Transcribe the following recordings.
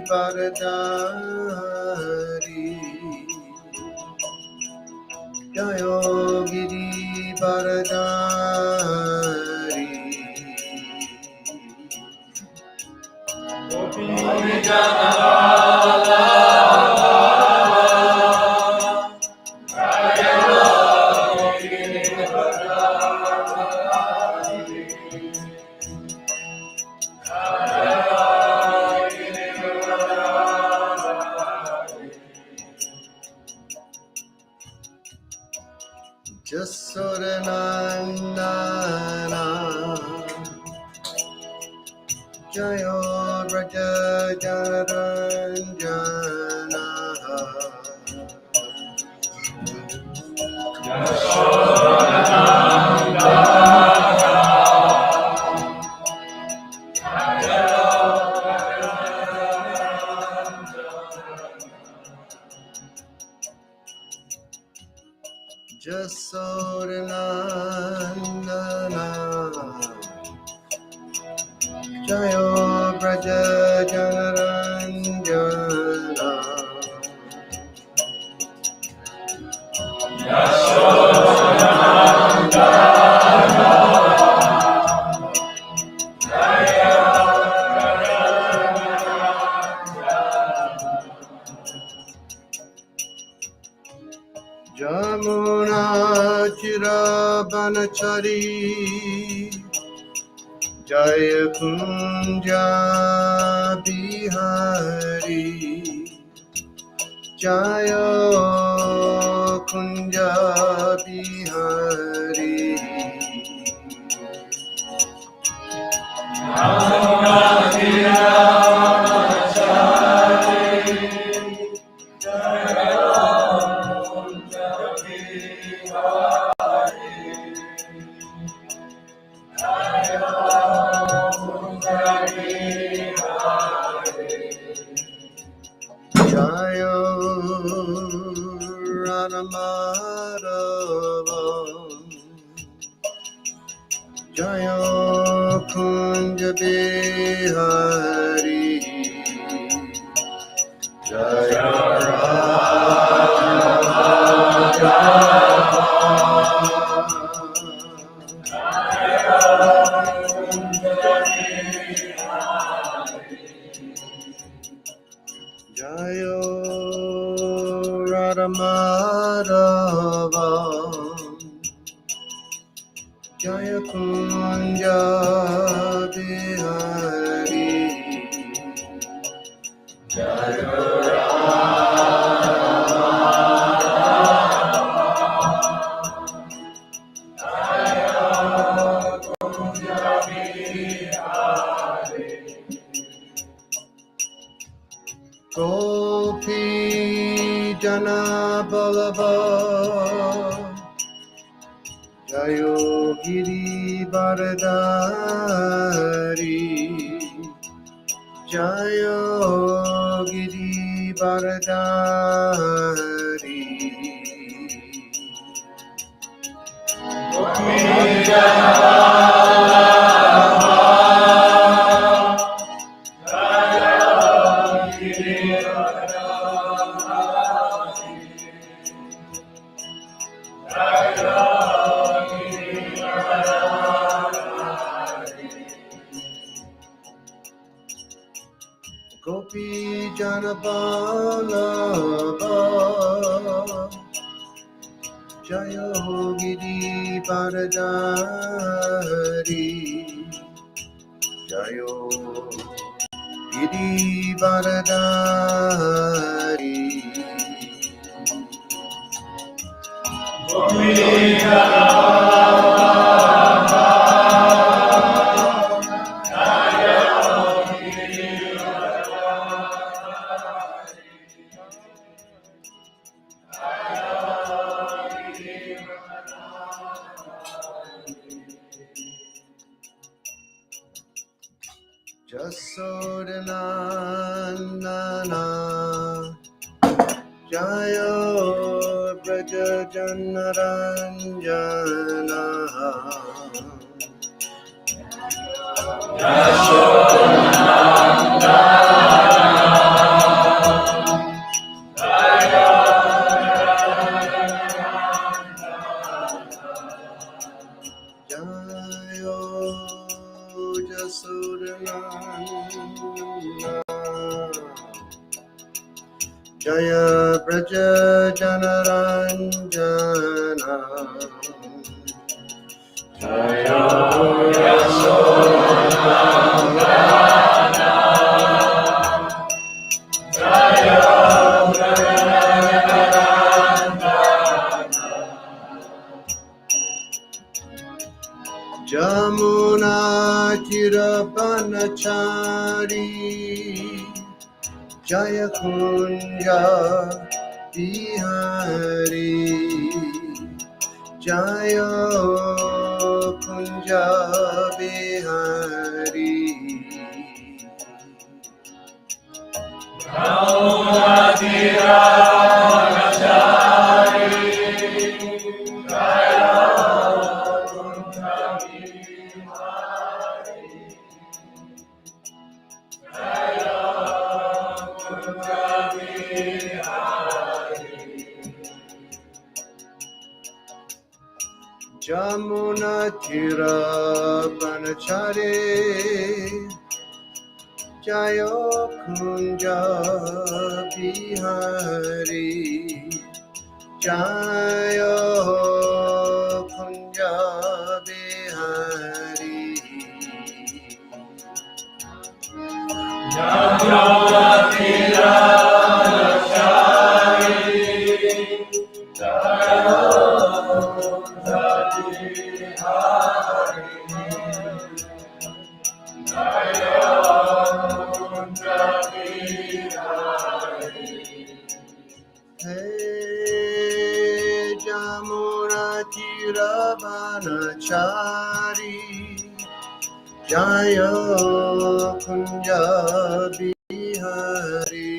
Varadari Jayo Giri Varadari Govinda Jasodanandana Jayo Braja Janaranjana Jasodanandana Jayo Braja Janaranjana Jamuna Chirabanachari Jaya Kunja Bihari Jaya Kunja Bihari Jaya Radhamadava Jaya Kunja Bihari Jaya Jaya Radhamadava Jaya Kunja Bihari Jaya Gopi Jana Balaba Jayo Giri Varadari Jayo Giri Varadari Gopi Jana Vallabha Jayo Giri Varadari Jayo Giri Varadari Govinda Jasodanandana Jaya Braja Janaranjana Jasodanandana Jaya Braja Janaranjana Jaya Yasodhanandana Jaya Brajanandana Jamuna Tirabanachari Jaya Kunja Bihari Jaya Kunja Bihari Jamuna Tirabanachari Jaya Kunja Bihari Jaya Kunja Bihari Jamuna Tira Banachare Jaya Kunja Bihari Jaya Kunja Bihari Jamuna Tira Hey Jamuna Tirabanachari Jaya Kunja Bihari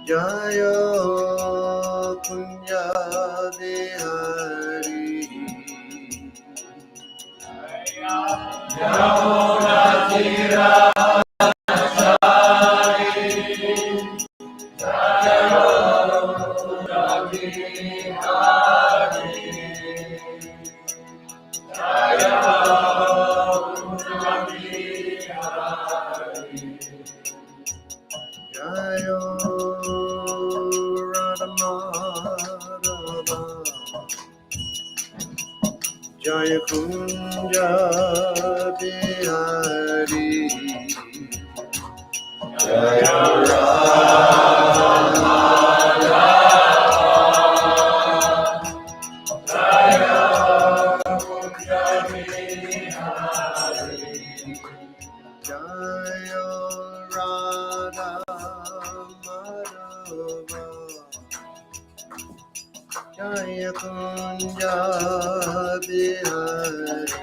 Jaya Kunja Bihari Jamuna Tirabanachari Jaya Kunja Bihari Jaya Kunja Bihari Jaya Radhamadava Jaya Kunja Bihari Jaya Radhamadava Jaya Kunja Bihari Jaya Radhamadava Jaya Kunja Bihari Jaya Radhamadava Jaya Kunja Bihari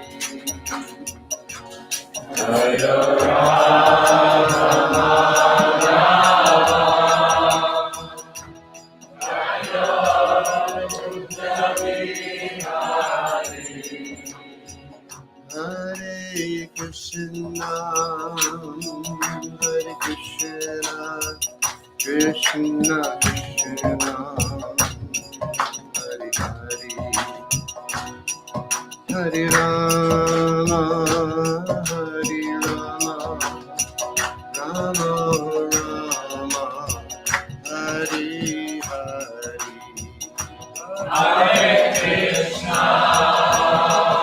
Hare Krishna Hare Krishna Krishna Krishna Hare Hare Hare Rama Hare Rama Rama Rama Hare Hare Hare Krishna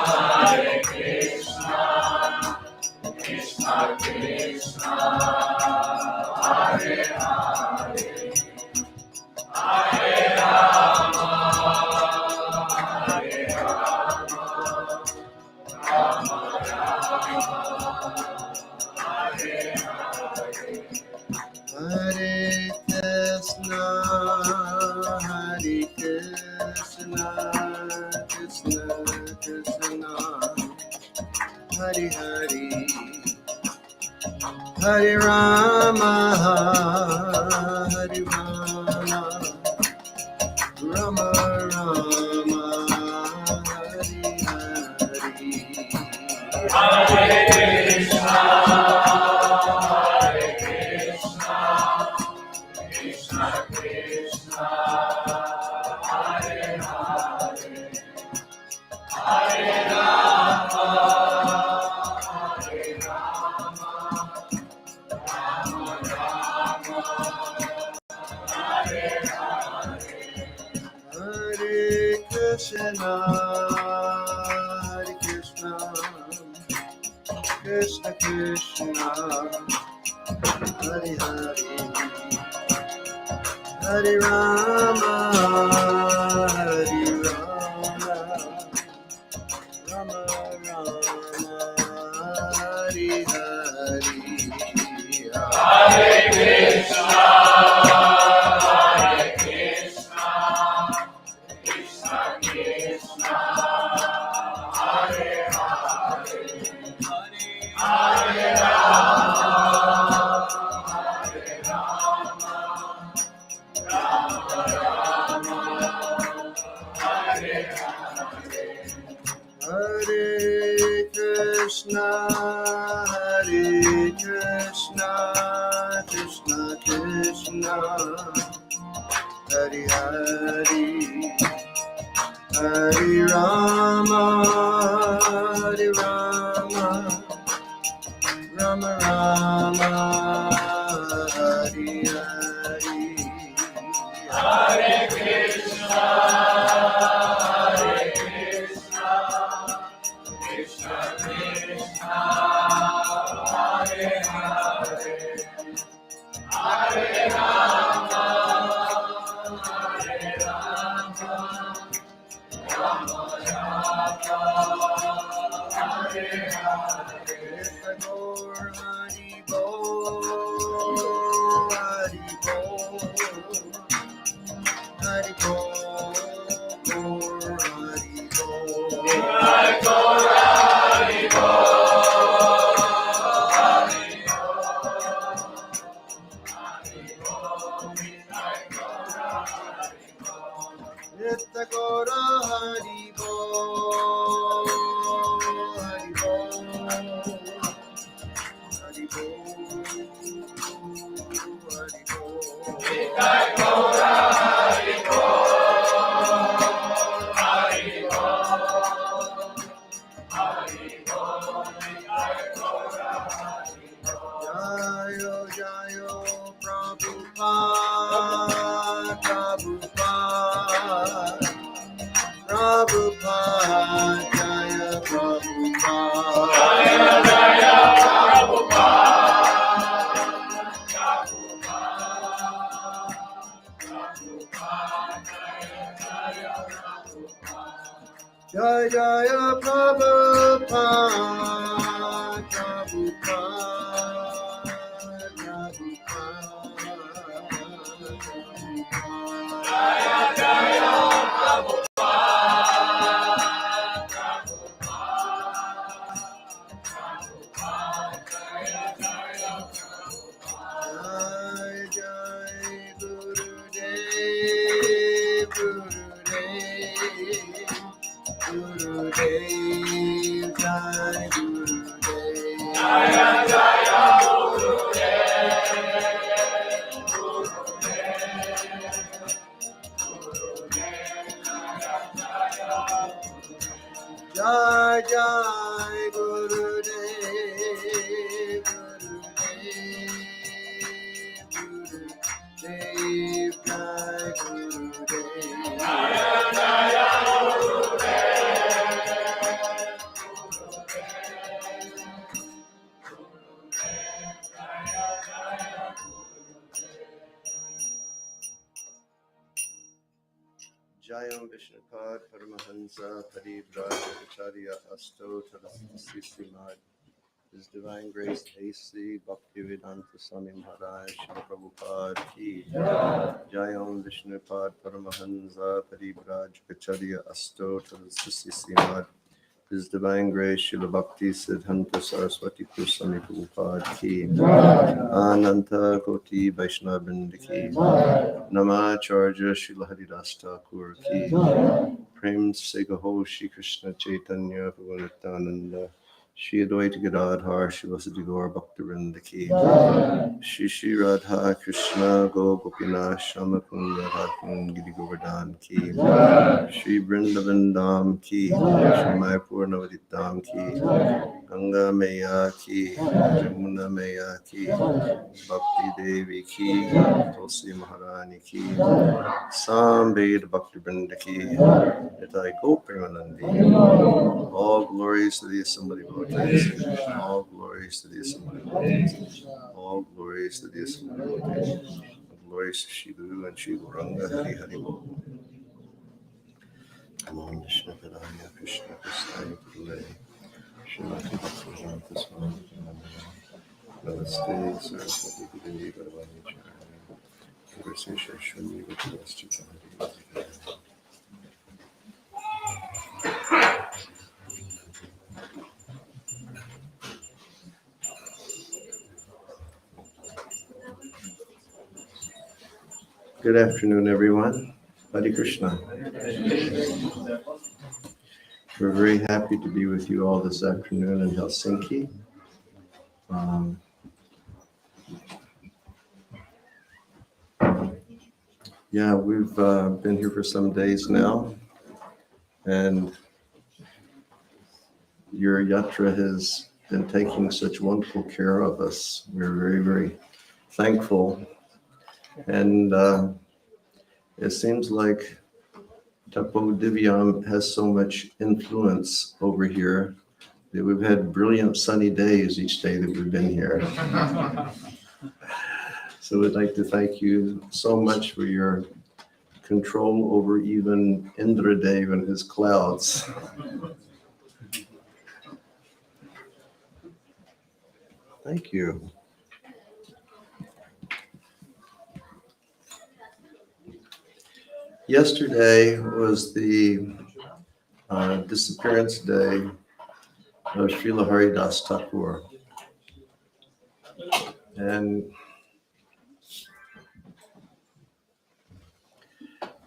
Hare Krishna Krishna Krishna Hare Hare Hare Rama Hare Rama Rama Rama Hare Hare Hare Krishna Hare Krishna Krishna Krishna Hare Hare Hare Rama Hare Rama Rama Rama Hare Hare Hare Krishna Hare Krishna Krishna Krishna Hare Hare Hare Rama Hare Rama Rama Rama Krishna, Hare Krishna, Krishna Krishna, Hare Hare, Hare Rama, Hare Rama, Rama Rama, Hare Hare, Hare Krishna, Hare Krishna, Krishna Krishna, Hare Hare, Hare Rama, Hare Rama, Rama Rama, Hare Hare. Hare Krishna, Hare Krishna, Krishna Krishna, Hare Hare, Hare Rama, Hare Rama, Rama Rama, Hare Hare, Hare Krishna, Hare Krishna, Krishna Krishna, Hare Hare, Hare Rama, Hare Rama, Rama Rama, Hare Hare. Gaur Hari Bol, Hari Bol, Hari Bol, Gaur Hari Bol. Hare Gaur Hari Bol, Hari Bol, Hari Bol, Hare Gaur Hari Bol. Nitya Gaur Hari Bol, Hari Bol, Hari Bol, Hari Bol. Hare Gaur Hari Bol, Hari Bol, Hari Bol, Hare Gaur Hari Bol. Jayo Jayo Prabhupada, Prabhupada, Prabhupada, Jaya Prabhupada. Jaya Jaya Prabhupada, Prabhupada, Jaya Jaya Prabhupada. Jaya Jaya Prabhupada, Jaya Jaya Prabhupada, Gurudev, Jai Gurudev. Jaya Jaya Gurudev, Jai Jai Gurudev, Gurudev, Gurudev, Jai Gurudev. Jaya Jaya Jayam Vishnupad Paramahansa Parivrajacharya Asto Talasasi Srimad. His Divine Grace A.C. Bhaktivedanta Swami Maharaj Shri Prabhupada Ki. Jayam Vishnupad Paramahansa Parivrajacharya Asto Talasasi Srimad. His Divine Grace Srila Bhakti Siddhanta Saraswati Swami Prabhupada Ki. Ananta Koti Vaishnava Vrinda Ki. Namacharya Srila Haridas Thakur Ki. Prem Se Gaho Shri Krishna Chaitanya Prabhu Nityananda Shri Advaita Gadadhar Shivasati Gaur Bhaktivinoda Ki Shri Shri Radha Krishna Go Gopinath Shama Kunda Radha Giri Govardhan Ki Shri Vrindavan Dham Ki Shri Mayapur Navadip Ki Ganga Maya Ki Jamuna Maya Ki Bhakti Devi Ki Tulsi Maharani Ki Sambed Bhakti Vrinda Ki Nitai Gopimanandi. All glories to the Assembly devotees. All glories to the Assembly devotees. All glories to the Assembly devotees. Glories to Shri Guru and Shri Gauranga Hari Hari Bol. Namo Vishnu Padaya Krishna Krishna Purale Shrimati Bhaktivedanta Swami Namaste Saraswati Devi Bhavani Charani Conversation Shuni Vipasti Good afternoon, everyone. Hare Krishna. We're very happy to be with you all this afternoon in Helsinki. We've been here for some days now, and your yatra has been taking such wonderful care of us. We're very, very thankful. And it seems like Tapo Divyam has so much influence over here that we've had brilliant sunny days each day that we've been here. So we'd like to thank you so much for your control over even Indradev and his clouds. Thank you. Yesterday was the disappearance day of Srila Haridas Thakur. And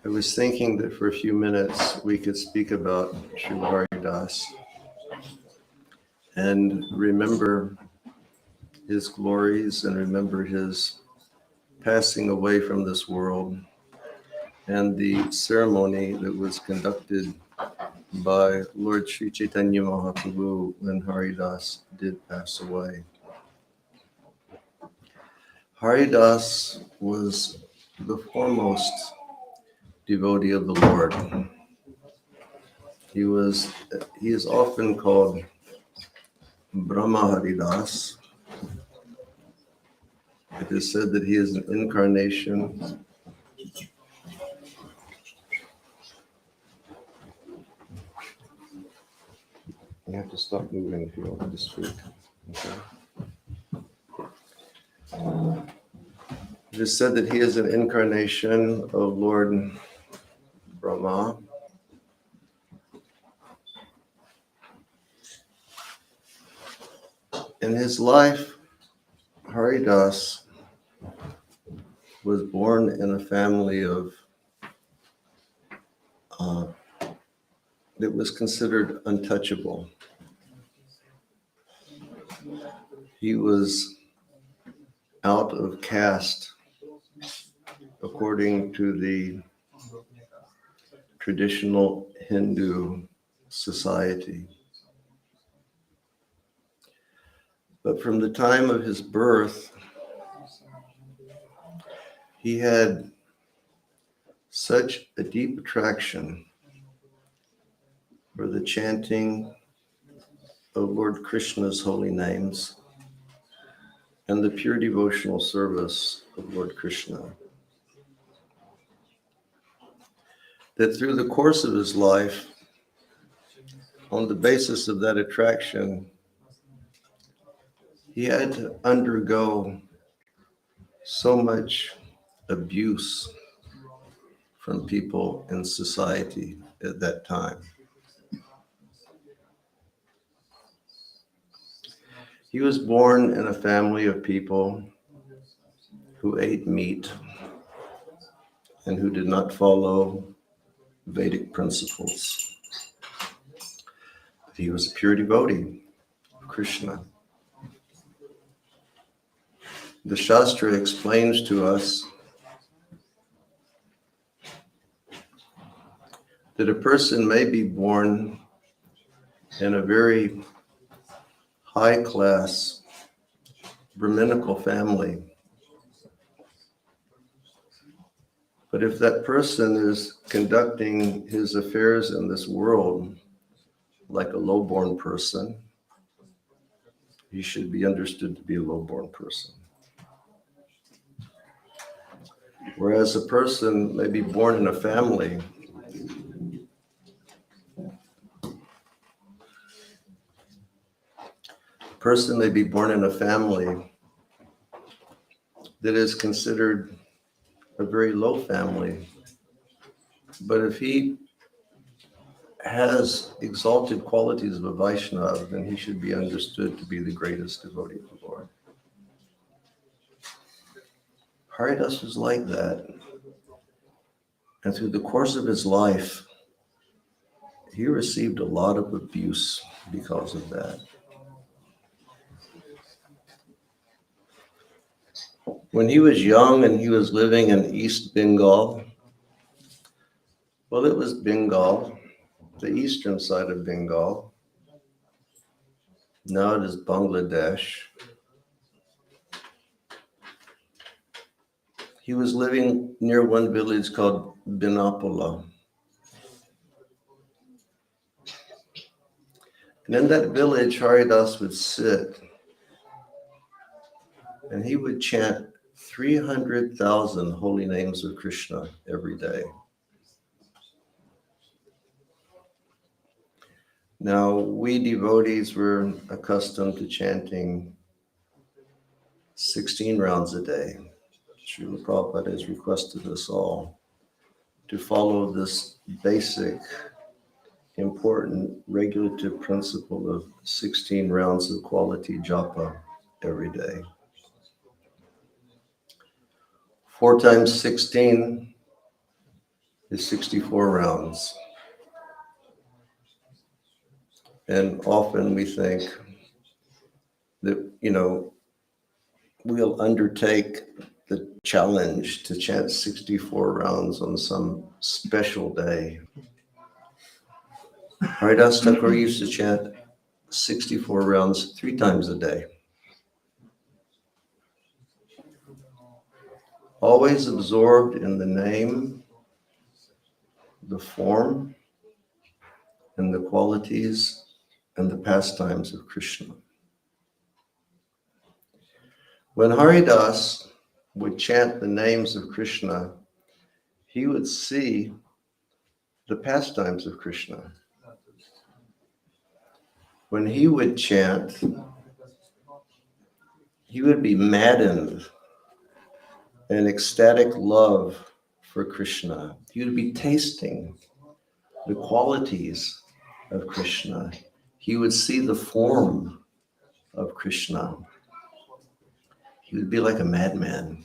I was thinking that for a few minutes we could speak about Srila Haridas and remember his glories and remember his passing away from this world and the ceremony that was conducted by Lord Sri Chaitanya Mahaprabhu when Haridas did pass away. Haridas was the foremost devotee of the Lord. He is often called Brahma Haridas. It is said that he is an incarnation You have to stop moving if you want to speak. Okay. It is said that he is an incarnation of Lord Brahma. In his life, Haridas was born in a family of that was considered untouchable. He was out of caste according to the traditional Hindu society. But from the time of his birth, he had such a deep attraction for the chanting of Lord Krishna's holy names and the pure devotional service of Lord Krishna, that through the course of his life, on the basis of that attraction, he had to undergo so much abuse from people in society at that time. He was born in a family of people who ate meat and who did not follow Vedic principles. He was a pure devotee Krishna. The Shastra explains to us that a person may be born in a very high-class Brahminical family, but if that person is conducting his affairs in this world like a low-born person, he should be understood to be a low-born person. Whereas a person may be born in a family that is considered a very low family, but if he has exalted qualities of a Vaishnava, then he should be understood to be the greatest devotee of the Lord. Haridas was like that. And through the course of his life, he received a lot of abuse because of that. When he was young and he was living in East Bengal, well, it was Bengal, the eastern side of Bengal. Now it is Bangladesh. He was living near one village called Binapula. And in that village, Haridas would sit and he would chant 300,000 holy names of Krishna every day. Now, we devotees were accustomed to chanting 16 rounds a day. Srila Prabhupada has requested us all to follow this basic, important, regulative principle of 16 rounds of quality japa every day. 4 times 16 is 64 rounds. And often we think that, we'll undertake the challenge to chant 64 rounds on some special day. Haridas Thakur used to chant 64 rounds 3 times a day. Always absorbed in the name, the form, and the qualities and the pastimes of Krishna. When Haridas would chant the names of Krishna, he would see the pastimes of Krishna. When he would chant, he would be maddened in ecstatic love for Krishna. He would be tasting the qualities of Krishna. He would see the form of Krishna. He would be like a madman.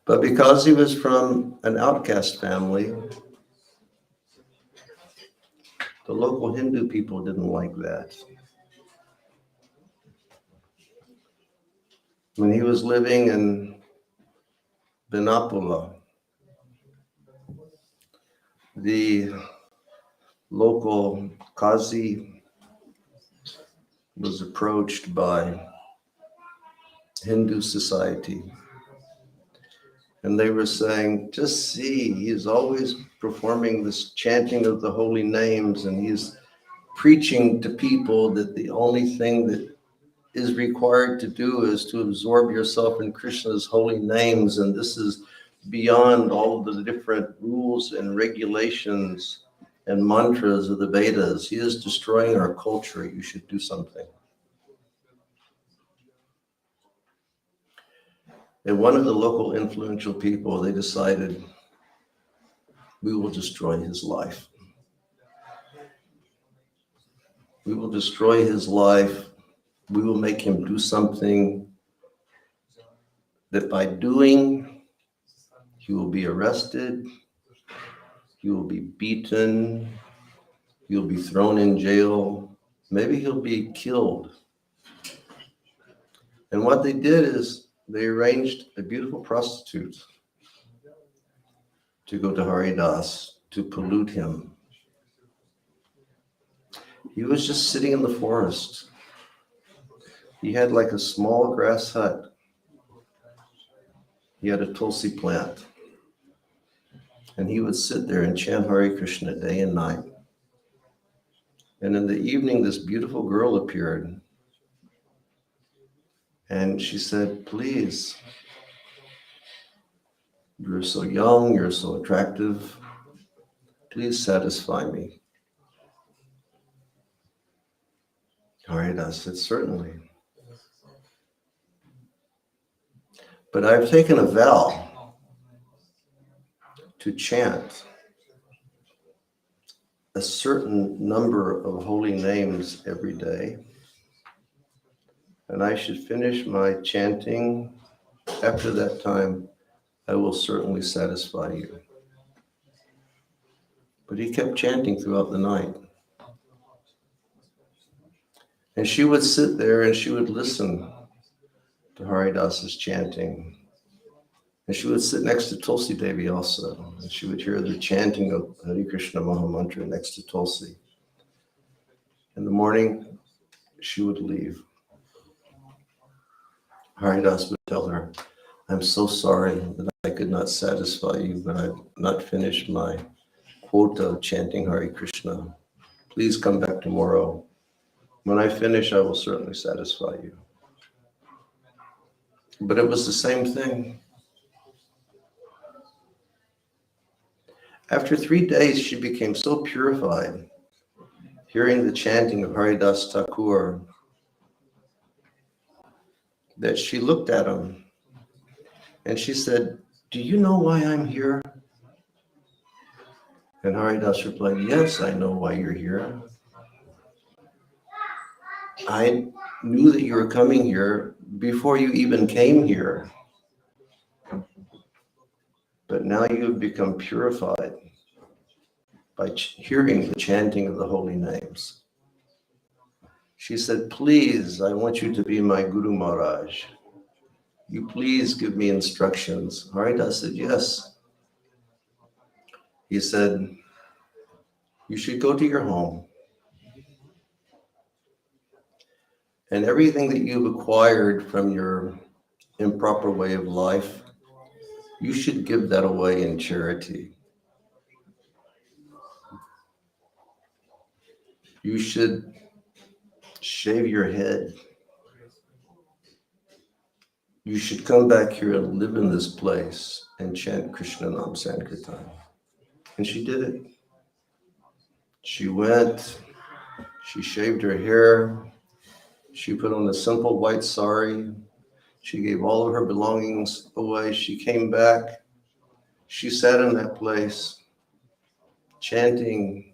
But because he was from an outcast family, the local Hindu people didn't like that. When he was living in Binapula, the local Qazi was approached by Hindu society. And they were saying, just see, he's always performing this chanting of the holy names, and he's preaching to people that the only thing that is required to do is to absorb yourself in Krishna's holy names. And this is beyond all of the different rules and regulations and mantras of the Vedas. He is destroying our culture. You should do something. And one of the local influential people, they decided, we will destroy his life. We will destroy his life. We will make him do something that by doing, he will be arrested, he will be beaten, He'll be thrown in jail. Maybe he'll be killed. And what they did is they arranged a beautiful prostitute to go to Haridas to pollute him. He was just sitting in the forest. He had like a small grass hut. He had a tulsi plant. And he would sit there and chant Hare Krishna day and night. And in the evening, this beautiful girl appeared. And she said, please, you're so young, you're so attractive. Please satisfy me. Haridas said, certainly. But I've taken a vow to chant a certain number of holy names every day. And I should finish my chanting. After that time, I will certainly satisfy you. But he kept chanting throughout the night. And she would sit there and she would listen to Haridas's chanting. And she would sit next to Tulsi Devi also. And she would hear the chanting of Hare Krishna Maha Mantra next to Tulsi. In the morning, she would leave. Haridas would tell her, I'm so sorry that I could not satisfy you, but I've not finished my quota of chanting Hare Krishna. Please come back tomorrow. When I finish, I will certainly satisfy you. But it was the same thing. After 3 days, she became so purified, hearing the chanting of Haridas Thakur, that she looked at him and she said, do you know why I'm here? And Haridas replied, yes, I know why you're here. I knew that you were coming here before you even came here. But now you have become purified by hearing the chanting of the holy names. She said, please, I want you to be my Guru Maharaj. You please give me instructions. Haridas said, yes. He said, you should go to your home. And everything that you've acquired from your improper way of life, you should give that away in charity. You should shave your head. You should come back here and live in this place and chant Krishna Nam Sankirtan. And she did it. She went, she shaved her hair, she put on a simple white sari, she gave all of her belongings away, she came back, she sat in that place, chanting,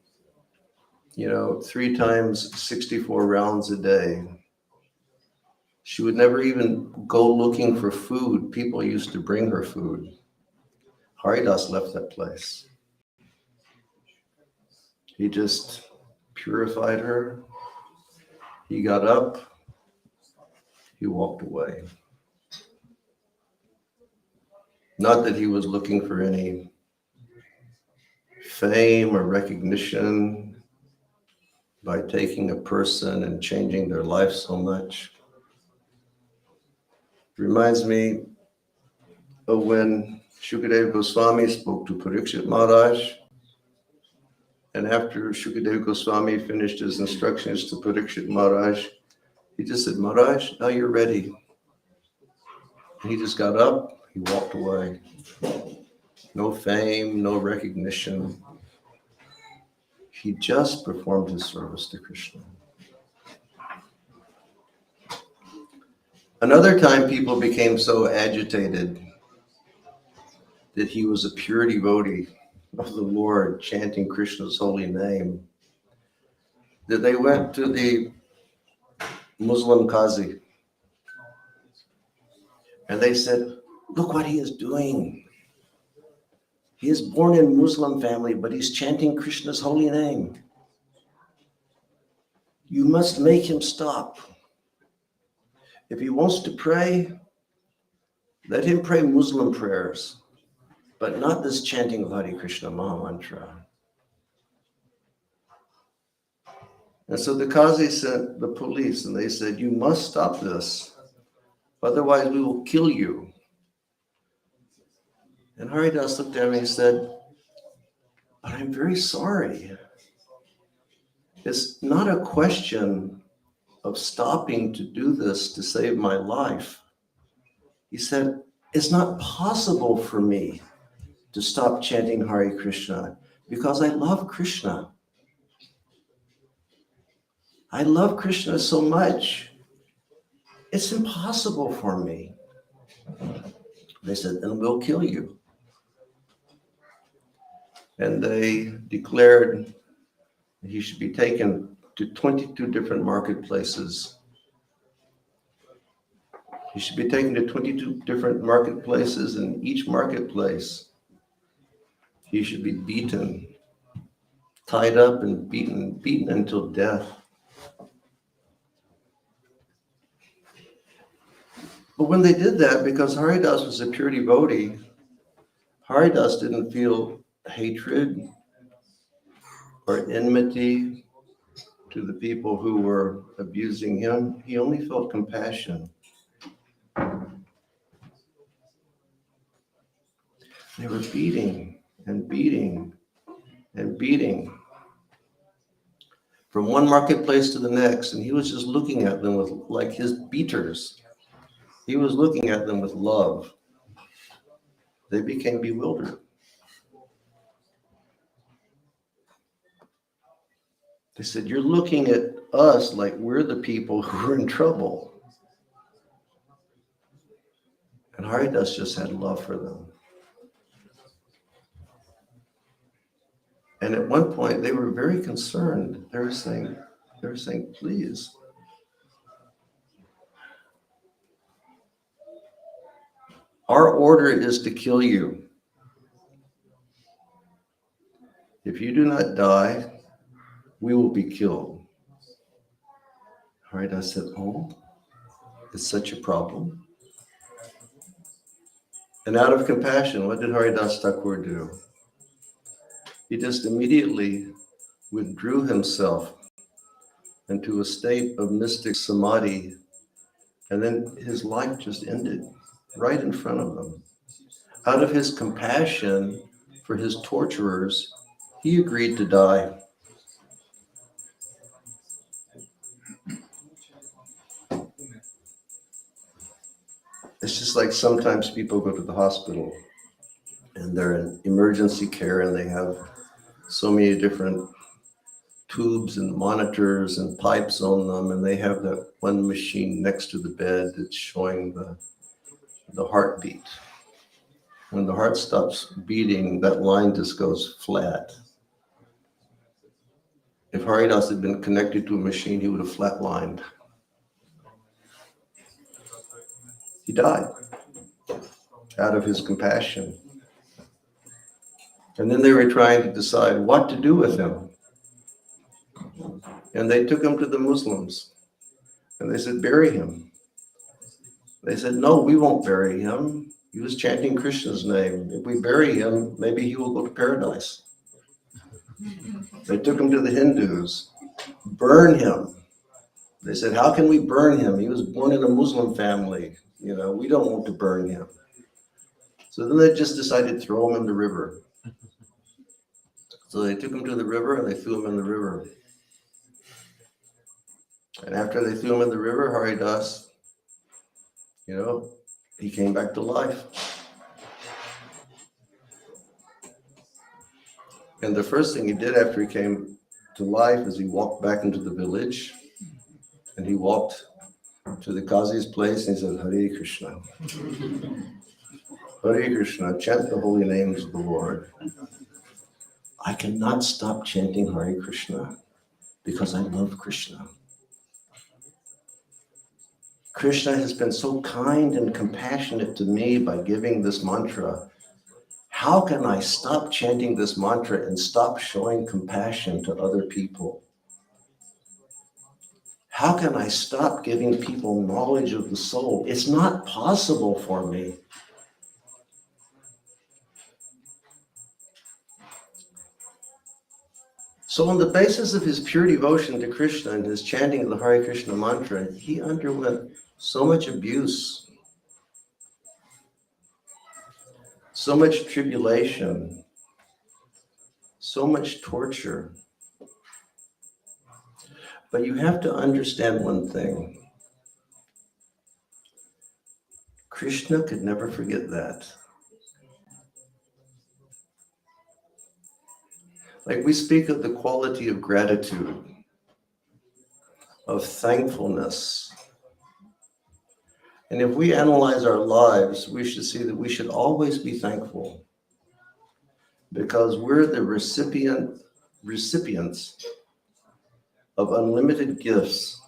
3 times 64 rounds a day. She would never even go looking for food. People used to bring her food. Haridas left that place. He just purified her. He got up. He walked away. Not that he was looking for any fame or recognition by taking a person and changing their life so much. It reminds me of when Shukadeva Goswami spoke to Parikshit Maharaj. And after Shukadeva Goswami finished his instructions to Parikshit Maharaj, he just said, Maharaj, now you're ready. And he just got up, he walked away. No fame, no recognition. He just performed his service to Krishna. Another time people became so agitated that he was a pure devotee of the Lord, chanting Krishna's holy name, that they went to the Muslim Qazi and they said, look what he is doing. He is born in Muslim family, but he's chanting Krishna's holy name. You must make him stop. If he wants to pray, let him pray Muslim prayers, but not this chanting of Hare Krishna Maha Mantra. And so the Qazi sent the police and they said, you must stop this, otherwise we will kill you. And Haridas looked at me and said, but I'm very sorry. It's not a question of stopping to do this to save my life. He said, it's not possible for me to stop chanting Hare Krishna because I love Krishna. I love Krishna so much. It's impossible for me. They said, then we'll kill you. And they declared he should be taken to 22 different marketplaces. He should be taken to 22 different marketplaces, and each marketplace, he should be beaten, tied up and beaten until death. But when they did that, because Haridas was a pure devotee, Haridas didn't feel hatred or enmity to the people who were abusing him. He only felt compassion. They were beating and beating and beating from one marketplace to the next, and he was just looking at them with, like his beaters, he was looking at them with love. They became bewildered. They said, you're looking at us like we're the people who are in trouble. And Haridas just had love for them. And at one point, they were very concerned. They were saying, please, our order is to kill you. If you do not die, we will be killed. Haridas said, oh, it's such a problem. And out of compassion, what did Haridas Thakur do? He just immediately withdrew himself into a state of mystic samadhi, and then his life just ended right in front of them. Out of his compassion for his torturers, he agreed to die. It's just like sometimes people go to the hospital and they're in emergency care and they have so many different tubes and monitors and pipes on them, and they have that one machine next to the bed that's showing the heartbeat. When the heart stops beating, that line just goes flat. If Haridas had been connected to a machine, he would have flatlined. He died out of his compassion. And then they were trying to decide what to do with him. And they took him to the Muslims. And they said, bury him. They said, no, we won't bury him. He was chanting Krishna's name. If we bury him, maybe he will go to paradise. They took him to the Hindus. Burn him. They said, how can we burn him? He was born in a Muslim family. You know, we don't want to burn him. So then they just decided to throw him in the river. So they took him to the river and they threw him in the river. And after they threw him in the river, Haridas, he came back to life. And the first thing he did after he came to life is he walked back into the village and he walked to the Qazi's place and he said, Hare Krishna. Hare Krishna, chant the holy names of the Lord. I cannot stop chanting Hare Krishna because I love Krishna. Krishna has been so kind and compassionate to me by giving this mantra. How can I stop chanting this mantra and stop showing compassion to other people? How can I stop giving people knowledge of the soul? It's not possible for me. So on the basis of his pure devotion to Krishna and his chanting of the Hare Krishna mantra, he underwent so much abuse, so much tribulation, so much torture. But you have to understand one thing. Krishna could never forget that. Like we speak of the quality of gratitude, of thankfulness. And if we analyze our lives, we should see that we should always be thankful because we're the recipients of unlimited gifts.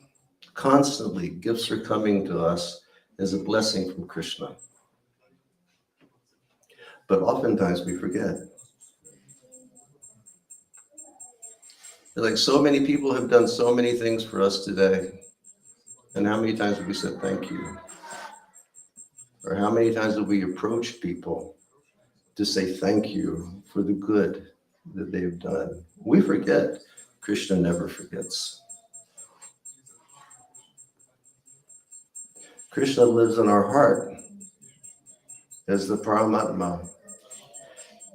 Constantly, gifts are coming to us as a blessing from Krishna. But oftentimes we forget. Like so many people have done so many things for us today. And how many times have we said thank you? Or how many times have we approached people to say thank you for the good that they've done? We forget. Krishna never forgets. Krishna lives in our heart as the Paramatma.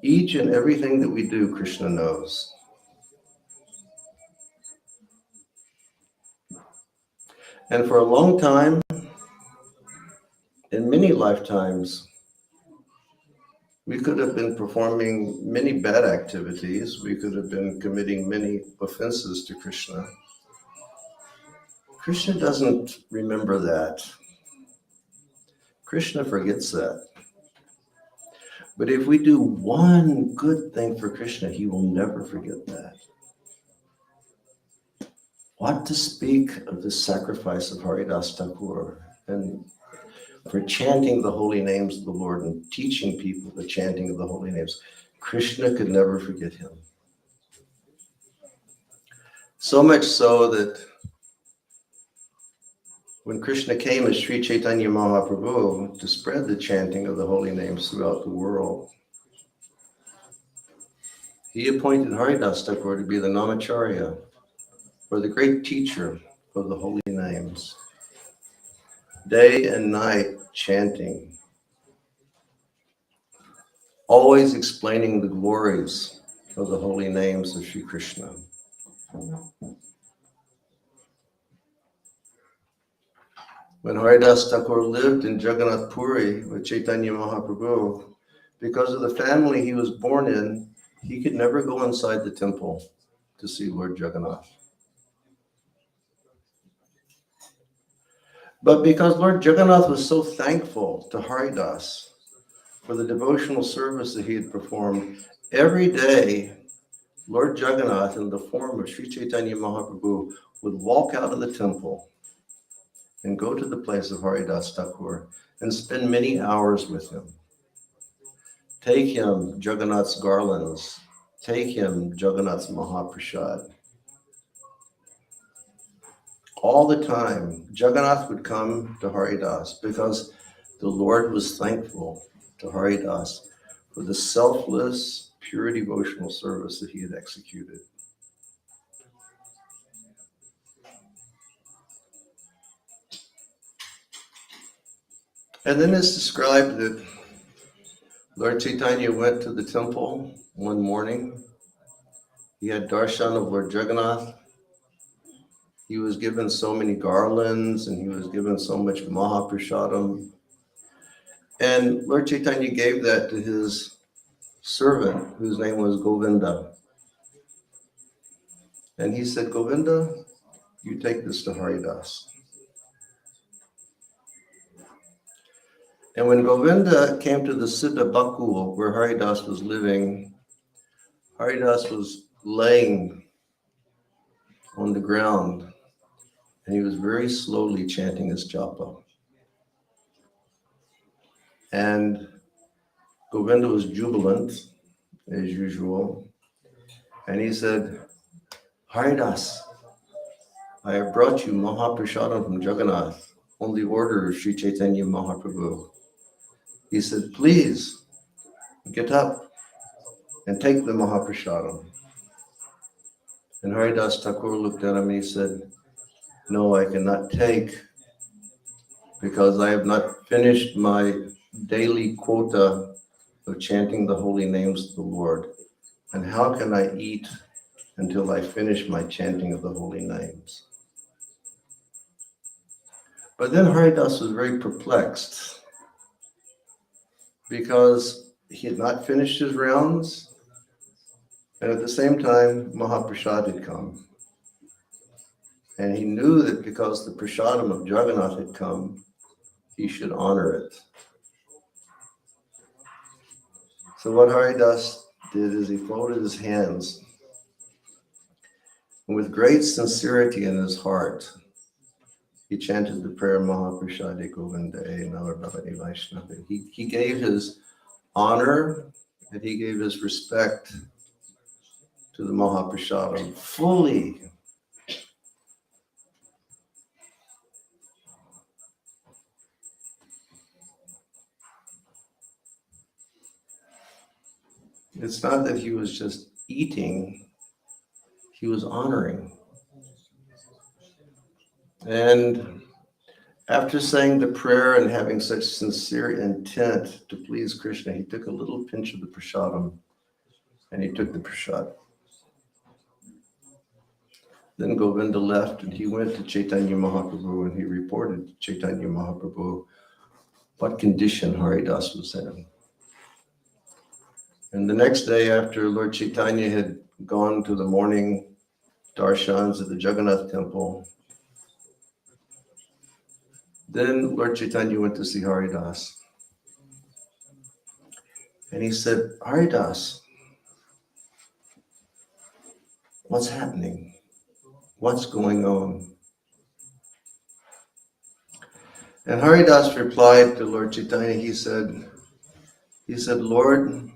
Each and everything that we do, Krishna knows. And for a long time, in many lifetimes, we could have been performing many bad activities. We could have been committing many offenses to Krishna. Krishna doesn't remember that. Krishna forgets that. But if we do one good thing for Krishna, he will never forget that. What to speak of the sacrifice of Haridas Thakur and for chanting the holy names of the Lord and teaching people the chanting of the holy names. Krishna could never forget him. So much so that when Krishna came as Sri Chaitanya Mahaprabhu to spread the chanting of the holy names throughout the world, he appointed Haridas Thakur to be the Namacharya, or the great teacher of the holy names. Day and night chanting, always explaining the glories of the holy names of Sri Krishna. When Haridas Thakur lived in Jagannath Puri with Chaitanya Mahaprabhu, because of the family he was born in, he could never go inside the temple to see Lord Jagannath. But because Lord Jagannath was so thankful to Haridas for the devotional service that he had performed, every day Lord Jagannath, in the form of Sri Chaitanya Mahaprabhu, would walk out of the temple and go to the place of Haridas Thakur and spend many hours with him. Take him Jagannath's garlands, take him Jagannath's Mahaprasad. All the time, Jagannath would come to Haridas because the Lord was thankful to Haridas for the selfless, pure devotional service that he had executed. And then it's described that Lord Chaitanya went to the temple one morning. He had darshan of Lord Jagannath. He was given so many garlands and he was given so much Mahaprasadam. And Lord Chaitanya gave that to his servant, whose name was Govinda. And he said, Govinda, you take this to Haridas. And when Govinda came to the Siddha Bakul, where Haridas was living, Haridas was laying on the ground and he was very slowly chanting his japa. And Govinda was jubilant, as usual. And he said, Haridas, I have brought you Mahaprasadam from Jagannath on the order of Sri Chaitanya Mahaprabhu. He said, please get up and take the Mahaprasadam. And Haridas Thakur looked at him and he said, no, I cannot take, because I have not finished my daily quota of chanting the holy names of the Lord. And how can I eat until I finish my chanting of the holy names? But then Haridas was very perplexed, because he had not finished his rounds, and at the same time, Mahaprasad had come. And he knew that because the prasadam of Jagannath had come, he should honor it. So what Haridas did is he folded his hands, and with great sincerity in his heart, he chanted the prayer Mahaprasade Govinda Navar Bhavani Vaishnava. He gave his honor and he gave his respect to the Mahaprasadam fully. It's not that he was just eating, he was honoring. And after saying the prayer and having such sincere intent to please Krishna, he took a little pinch of the prasadam and he took the prasad. Then Govinda left and he went to Chaitanya Mahaprabhu and he reported to Chaitanya Mahaprabhu what condition Haridas was in. And the next day, after Lord Chaitanya had gone to the morning darshans at the Jagannath temple, then Lord Chaitanya went to see Haridas. And he said, Haridas, what's happening? What's going on? And Haridas replied to Lord Chaitanya, he said, Lord,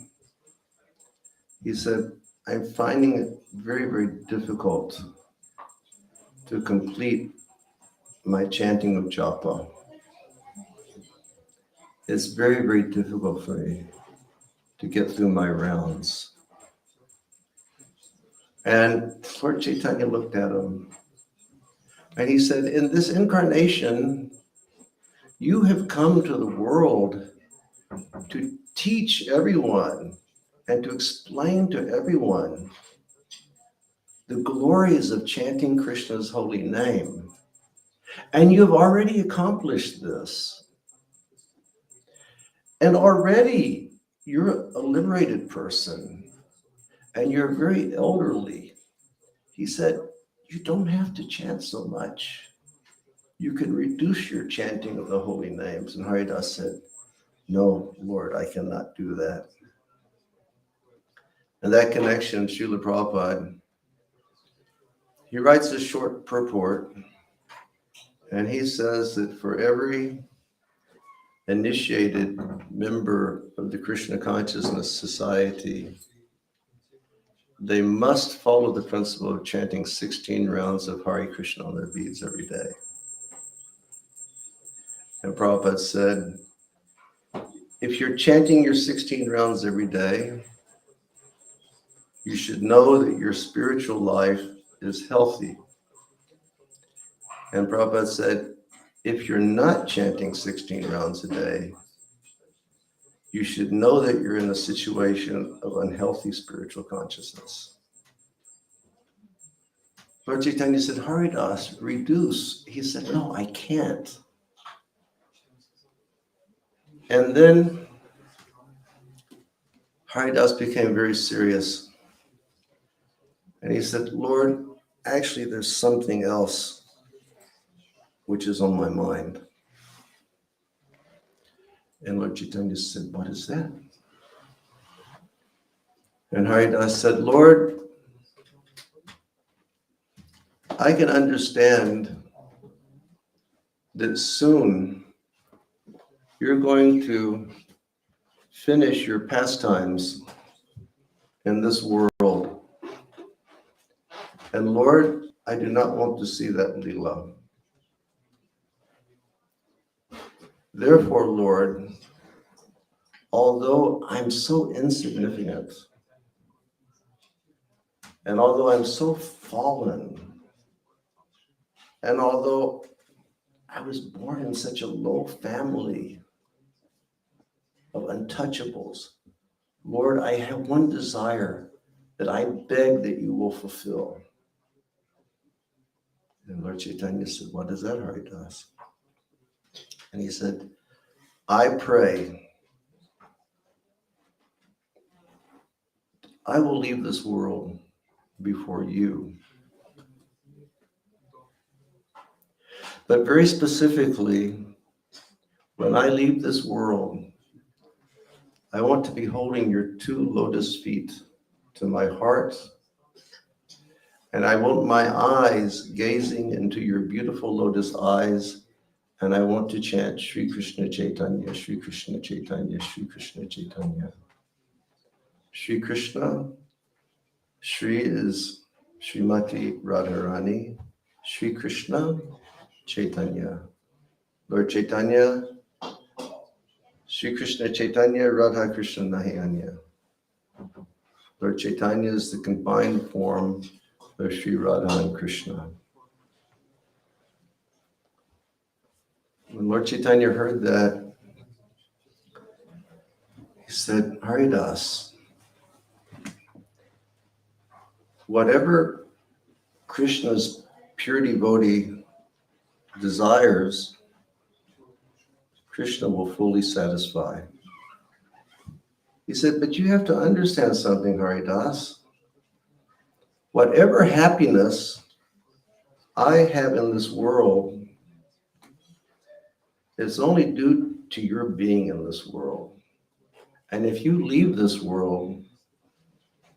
he said, I'm finding it very, very difficult to complete my chanting of japa. It's very, very difficult for me to get through my rounds. And Lord Chaitanya looked at him and he said, in this incarnation, you have come to the world to teach everyone and to explain to everyone the glories of chanting Krishna's holy name. And you have already accomplished this. And already you're a liberated person and you're very elderly. He said, you don't have to chant so much. You can reduce your chanting of the holy names. And Haridas said, no, Lord, I cannot do that. And that connection, Srila Prabhupada, he writes a short purport, and he says that for every initiated member of the Krishna Consciousness Society, they must follow the principle of chanting 16 rounds of Hare Krishna on their beads every day. And Prabhupada said, if you're chanting your 16 rounds every day, you should know that your spiritual life is healthy. And Prabhupada said, if you're not chanting 16 rounds a day, you should know that you're in a situation of unhealthy spiritual consciousness. Lord Chaitanya said, Haridas, reduce. He said, no, I can't. And then Haridas became very serious. And he said, Lord, actually there's something else which is on my mind. And Lord Chaitanya said, what is that? And Haridas said, Lord, I can understand that soon you're going to finish your pastimes in this world. And Lord, I do not want to see that Leela. Therefore, Lord, although I'm so insignificant, and although I'm so fallen, and although I was born in such a low family of untouchables, Lord, I have one desire that I beg that you will fulfill. And Lord Chaitanya said, what is that, Haridas? And he said, I pray I will leave this world before you. But very specifically, when I leave this world, I want to be holding your 2 lotus feet to my heart, and I want my eyes gazing into your beautiful lotus eyes, and I want to chant Shri Krishna Chaitanya, Shri Krishna Chaitanya, Shri Krishna Chaitanya. Shri Krishna, Shri is Srimati Radharani, Shri Krishna Chaitanya. Lord Chaitanya, Shri Krishna Chaitanya, Radha Krishna Nahiyanya. Lord Chaitanya is the combined form of Shri Radha and Krishna. When Lord Chaitanya heard that, he said, Haridas, whatever Krishna's pure devotee desires, Krishna will fully satisfy. He said, but you have to understand something, Haridas. Whatever happiness I have in this world is only due to your being in this world. And if you leave this world,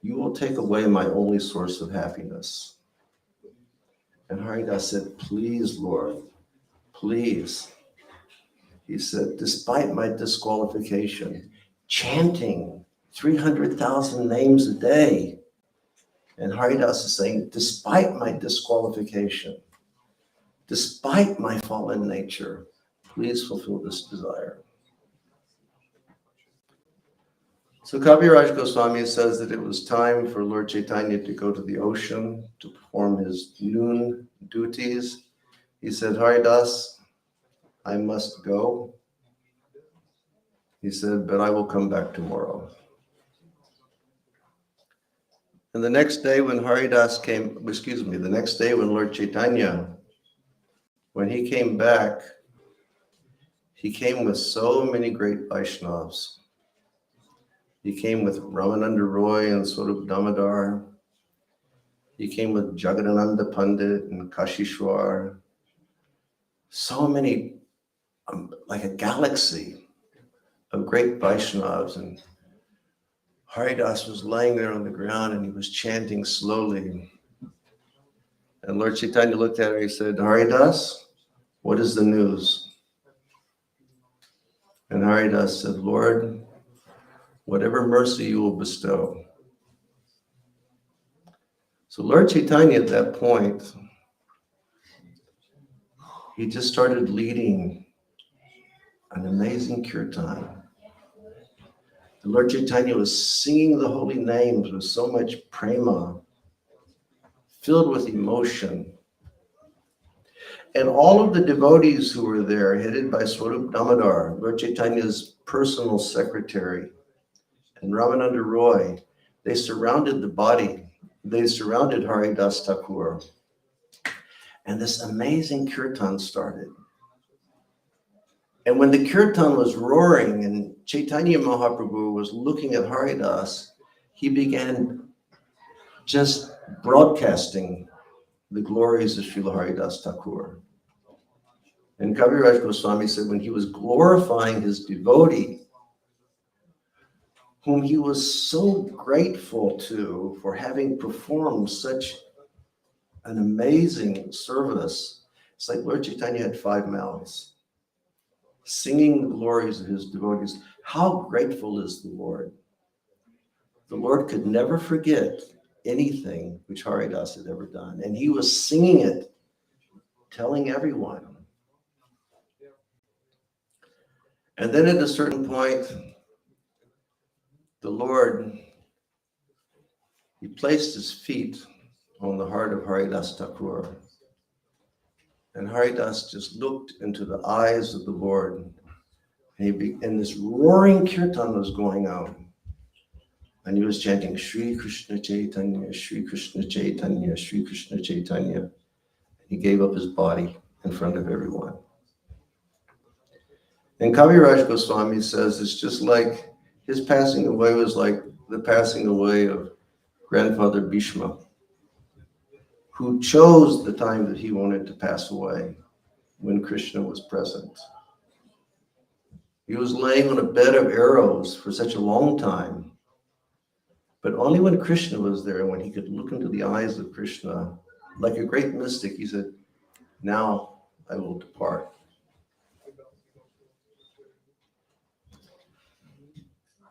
you will take away my only source of happiness. And Haridas said, please, Lord, please. He said, despite my disqualification, chanting 300,000 names a day. And Haridas is saying, despite my disqualification, despite my fallen nature, please fulfill this desire. So Kaviraj Goswami says that it was time for Lord Chaitanya to go to the ocean to perform his noon duties. He said, Haridas, I must go. He said, but I will come back tomorrow. And the next day when the next day when Lord Chaitanya, when he came back, he came with so many great Vaishnavas. He came with Ramananda Roy and Swarup Damodar. He came with Jagadananda Pandit and Kashishwar. So many, like a galaxy of great Vaishnavas. And Haridas was laying there on the ground and he was chanting slowly. And Lord Chaitanya looked at him and he said, Haridas, what is the news? And Haridas said, Lord, whatever mercy you will bestow. So Lord Chaitanya at that point, he just started leading an amazing kirtan. And Lord Chaitanya was singing the holy names with so much prema, filled with emotion. And all of the devotees who were there, headed by Swarup Damodar, Lord Chaitanya's personal secretary, and Ramananda Roy, they surrounded the body. They surrounded Haridas Thakur. And this amazing kirtan started. And when the kirtan was roaring and Chaitanya Mahaprabhu was looking at Haridas, he began just broadcasting the glories of Srila Haridas Thakur. And Kaviraj Goswami said when he was glorifying his devotee, whom he was so grateful to for having performed such an amazing service, it's like Lord Chaitanya had 5 mouths, singing the glories of his devotees. How grateful is the Lord? The Lord could never forget anything which Haridas had ever done. And he was singing it, telling everyone. And then at a certain point, the Lord, he placed his feet on the heart of Haridas Thakur. And Haridas just looked into the eyes of the Lord. And this roaring kirtan was going out. And he was chanting, Shri Krishna Chaitanya, Shri Krishna Chaitanya, Shri Krishna Chaitanya. He gave up his body in front of everyone. And Kaviraj Goswami says it's just like his passing away was like the passing away of grandfather Bhishma, who chose the time that he wanted to pass away when Krishna was present. He was laying on a bed of arrows for such a long time, but only when Krishna was there, when he could look into the eyes of Krishna, like a great mystic, he said, now I will depart.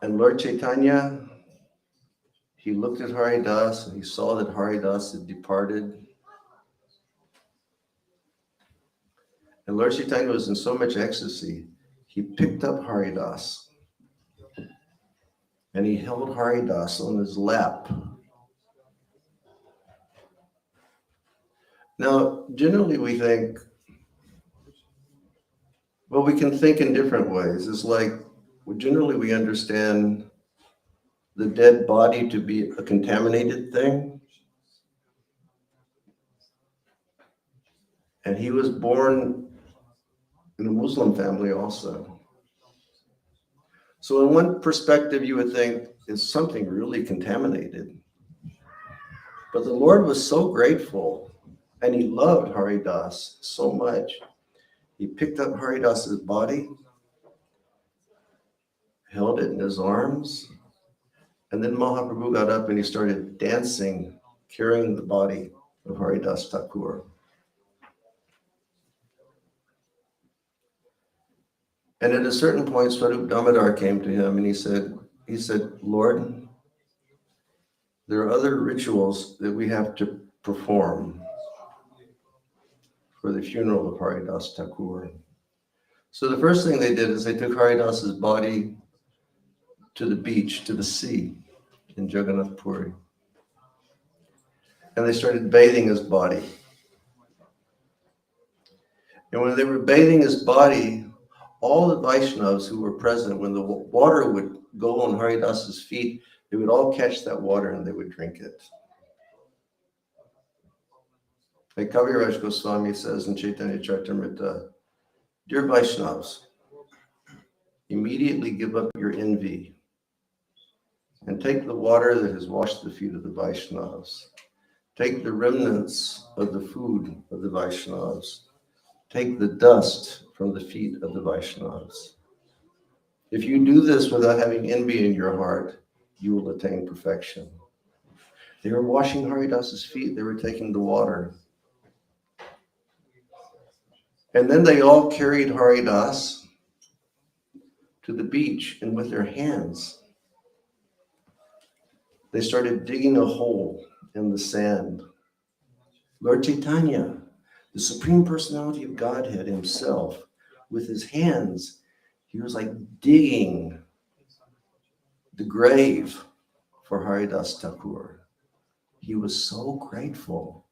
And Lord Chaitanya, he looked at Haridas and he saw that Haridas had departed. And Lord Chaitanya was in so much ecstasy, he picked up Haridas and he held Haridas on his lap. Now, generally we think, well, we can think in different ways. It's like, generally we understand the dead body to be a contaminated thing. And he was born in a Muslim family also. So in one perspective, you would think it's something really contaminated. But the Lord was so grateful and he loved Haridas so much. He picked up Haridas's body, held it in his arms, and then Mahaprabhu got up and he started dancing, carrying the body of Haridas Thakur. And at a certain point, Swarup Damodar came to him and he said, Lord, there are other rituals that we have to perform for the funeral of Haridas Thakur. So the first thing they did is they took Haridas's body to the beach, to the sea in Jagannath Puri. And they started bathing his body. And when they were bathing his body, all the Vaishnavas who were present, when the water would go on Haridas's feet, they would all catch that water and they would drink it. Like Kaviraj Goswami says in Chaitanya Charitamrita, dear Vaishnavas, immediately give up your envy and take the water that has washed the feet of the Vaishnavas. Take the remnants of the food of the Vaishnavas. Take the dust from the feet of the Vaishnavas. If you do this without having envy in your heart, you will attain perfection. They were washing Haridas's feet. They were taking the water. And then they all carried Haridas to the beach, and with their hands, they started digging a hole in the sand. Lord Chaitanya, the Supreme Personality of Godhead himself, with his hands, he was like digging the grave for Haridas Thakur. He was so grateful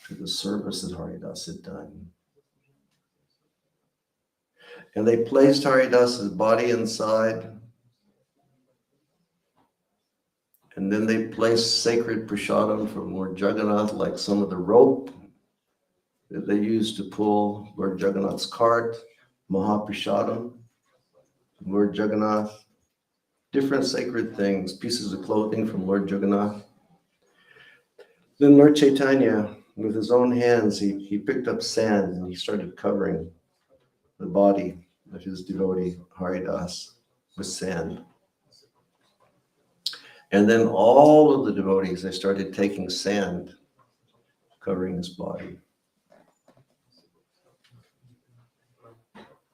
to the service that Haridas had done. And they placed Haridas's body inside. And then they placed sacred prasadam from Lord Jagannath, like some of the rope that they used to pull Lord Jagannath's cart, Mahaprasadam, Lord Jagannath, different sacred things, pieces of clothing from Lord Jagannath. Then Lord Chaitanya, with his own hands, he picked up sand and he started covering the body of his devotee Haridas with sand. And then all of the devotees, they started taking sand, covering his body.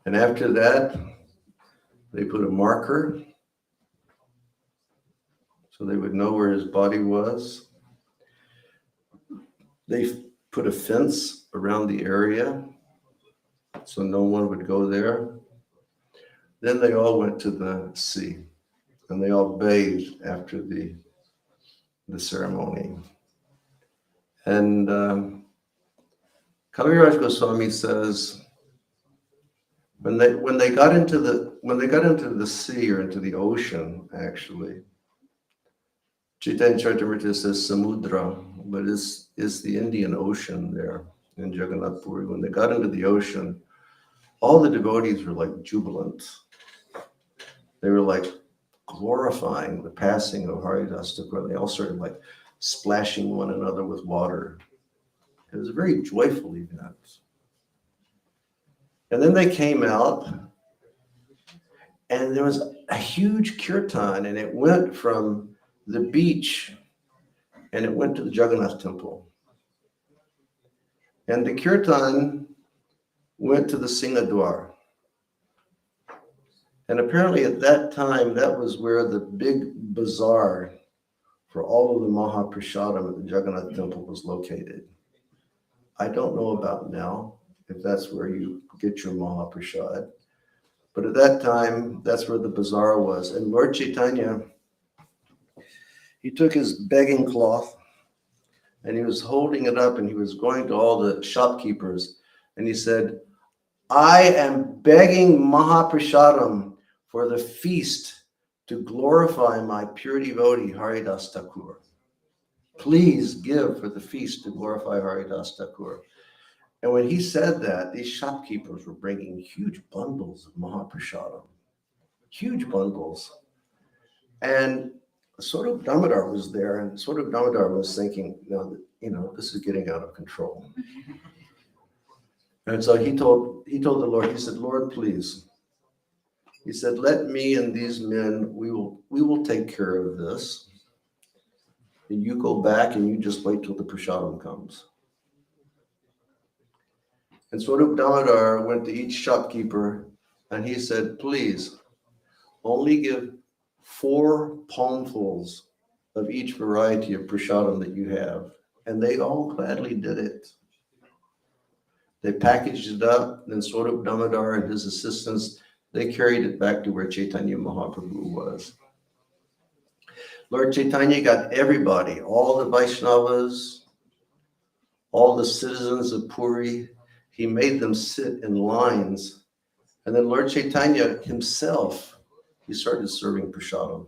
And after that, they put a marker so they would know where his body was. They put a fence around the area so no one would go there. Then they all went to the sea and they all bathed after the ceremony. And Kaviraj Goswami says, when they got into the sea or into the ocean, actually, Chaitanya Charitamrita says Samudra, but it's the Indian Ocean there in Jagannath Puri. When they got into the ocean, all the devotees were like jubilant. They were like glorifying the passing of Haridas Thakur. They all started like splashing one another with water. It was a very joyful event. And then they came out, and there was a huge kirtan, and it went from the beach, and it went to the Jagannath temple. And the kirtan went to the Singadwar. And apparently at that time, that was where the big bazaar for all of the Mahaprasadam at the Jagannath temple was located. I don't know about now, if that's where you get your Mahaprasad. But at that time, that's where the bazaar was. And Lord Chaitanya, he took his begging cloth and he was holding it up and he was going to all the shopkeepers and he said, I am begging Mahaprasadam for the feast to glorify my pure devotee Haridas Thakur. Please give for the feast to glorify Haridas Thakur. And when he said that, these shopkeepers were bringing huge bundles of Mahaprasadam, huge bundles. And Swarup Damodar was there, and Swarup Damodar was thinking, this is getting out of control. And so he told the Lord, he said, Lord, please. He said, let me and these men, we will take care of this. And you go back and you just wait till the prasadam comes. And Swarup Damodar went to each shopkeeper and he said, please, only give 4 palmfuls of each variety of prasadam that you have. And they all gladly did it. They packaged it up, then Swarup Damodar and his assistants, they carried it back to where Chaitanya Mahaprabhu was. Lord Chaitanya got everybody, all the Vaishnavas, all the citizens of Puri. He made them sit in lines. And then Lord Chaitanya himself, he started serving prasadam.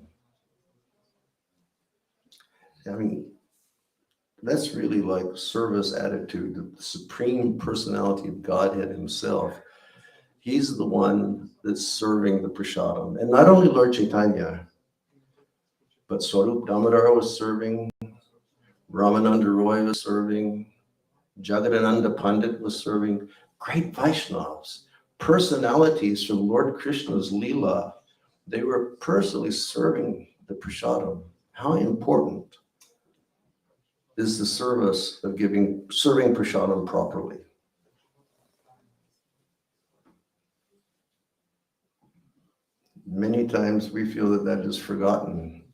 I mean, that's really like service attitude, the supreme personality of Godhead himself. He's the one that's serving the prasadam. And not only Lord Chaitanya, but Swarup Damodar was serving, Ramananda Roy was serving, Jagadananda Pandit was serving, great Vaishnavas, personalities from Lord Krishna's Leela. They were personally serving the prasadam. How important is the service of serving prasadam properly? Many times we feel that is forgotten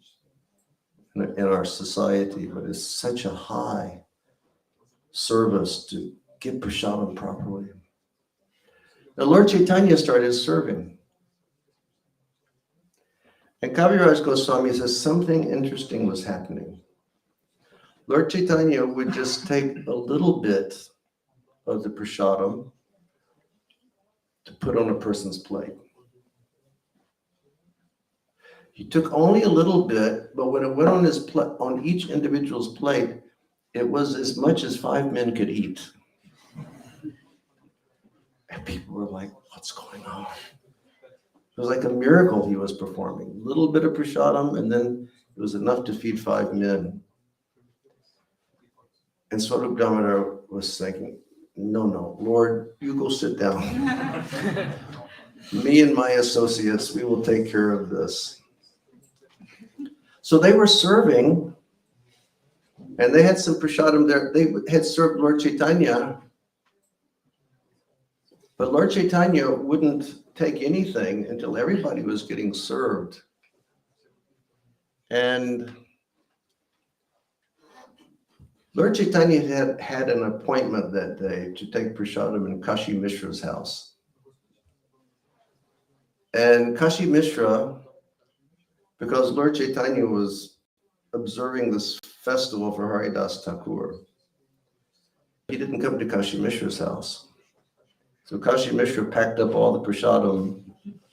in our society, but it's such a high service to give prasadam properly. Now, Lord Chaitanya started serving. And Kaviraj Goswami says something interesting was happening. Lord Chaitanya would just take a little bit of the prasadam to put on a person's plate. He took only a little bit, but when it went on on each individual's plate, it was as much as 5 men could eat. And people were like, what's going on? It was like a miracle he was performing. A little bit of prasadam, and then it was enough to feed 5 men. And Swarup Damodar was thinking, no, Lord, you go sit down. Me and my associates, we will take care of this. So they were serving, and they had some prasadam there. They had served Lord Chaitanya, but Lord Chaitanya wouldn't take anything until everybody was getting served. And Lord Chaitanya had an appointment that day to take prasadam in Kashi Mishra's house. And Kashi Mishra, because Lord Chaitanya was observing this festival for Haridas Thakur, he didn't come to Kashi Mishra's house. So Kashi Mishra packed up all the prasadam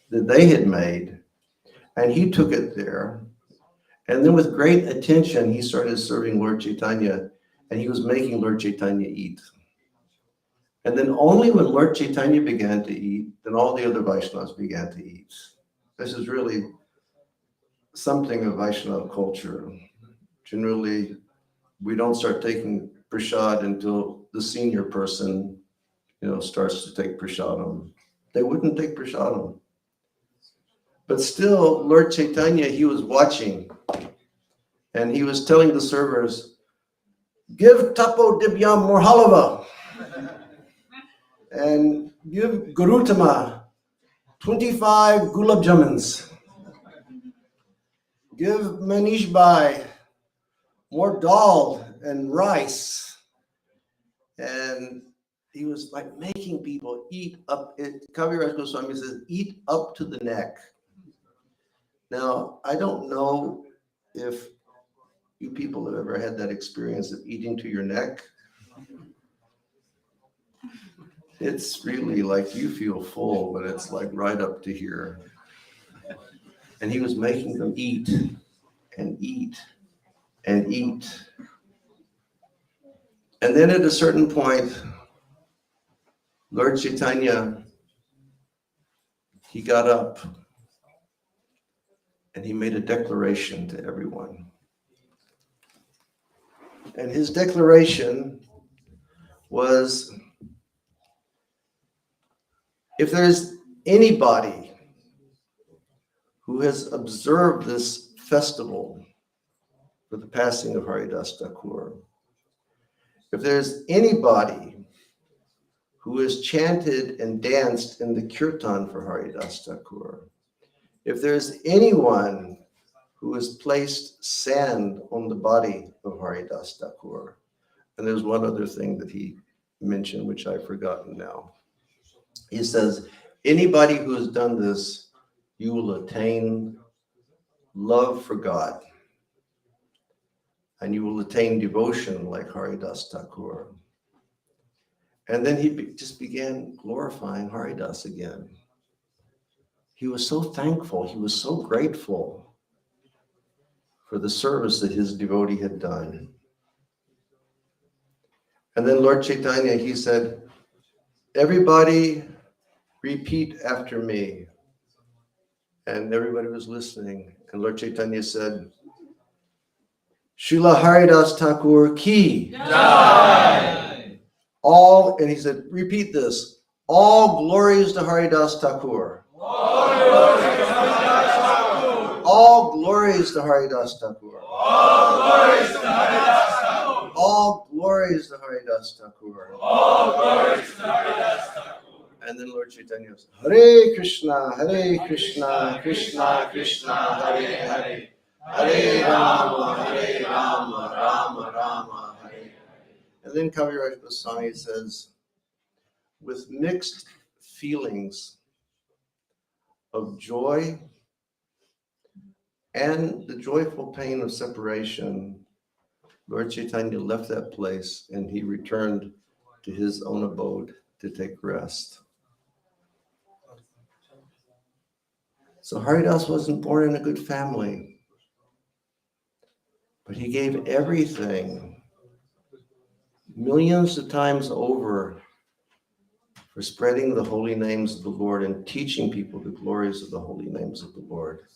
that they had made, and he took it there. And then with great attention, he started serving Lord Chaitanya, and he was making Lord Chaitanya eat. And then only when Lord Chaitanya began to eat, then all the other Vaishnavas began to eat. This is really something of Vaishnava culture. Generally, we don't start taking prasad until the senior person, starts to take prasadam. They wouldn't take prasadam. But still, Lord Chaitanya, he was watching, and he was telling the servers, give Tapo Dibyam more halava, and give Gurutama 25 gulab jamans. Give Manish Bhai more dal and rice. And he was like making people eat up. Kaviraj Goswami says, eat up to the neck. Now, I don't know if you people have ever had that experience of eating to your neck. It's really like you feel full, but it's like right up to here. And he was making them eat and eat and eat. And then at a certain point, Lord Chaitanya, he got up and he made a declaration to everyone. And his declaration was, if there's anybody who has observed this festival for the passing of Haridas Thakur, if there's anybody who has chanted and danced in the kirtan for Haridas Thakur, if there's anyone who has placed sand on the body of Haridas Thakur, and there's one other thing that he mentioned, which I've forgotten now. He says, anybody who has done this, you will attain love for God, and you will attain devotion like Haridas Thakur. And then he just began glorifying Haridas again. He was so thankful, he was so grateful for the service that his devotee had done. And then Lord Chaitanya, he said, everybody repeat after me. And everybody was listening. And Lord Chaitanya said, Srila Haridas Thakur ki. Jai. All, and he said, repeat this. All glories to Haridas Thakur. All glories to Haridas Thakur. All glories to Haridas Thakur. All glories to Haridas Thakur. All glories to Haridas Thakur. And then Lord Chaitanya said, Hare Krishna, Krishna, Krishna, Hare Hare. Hare Rama, Rama Rama, Hare Hare. And then Kaviraj Goswami says, with mixed feelings of joy and the joyful pain of separation, Lord Chaitanya left that place and he returned to his own abode to take rest. So Haridas wasn't born in a good family, but he gave everything millions of times over for spreading the holy names of the Lord and teaching people the glories of the holy names of the Lord.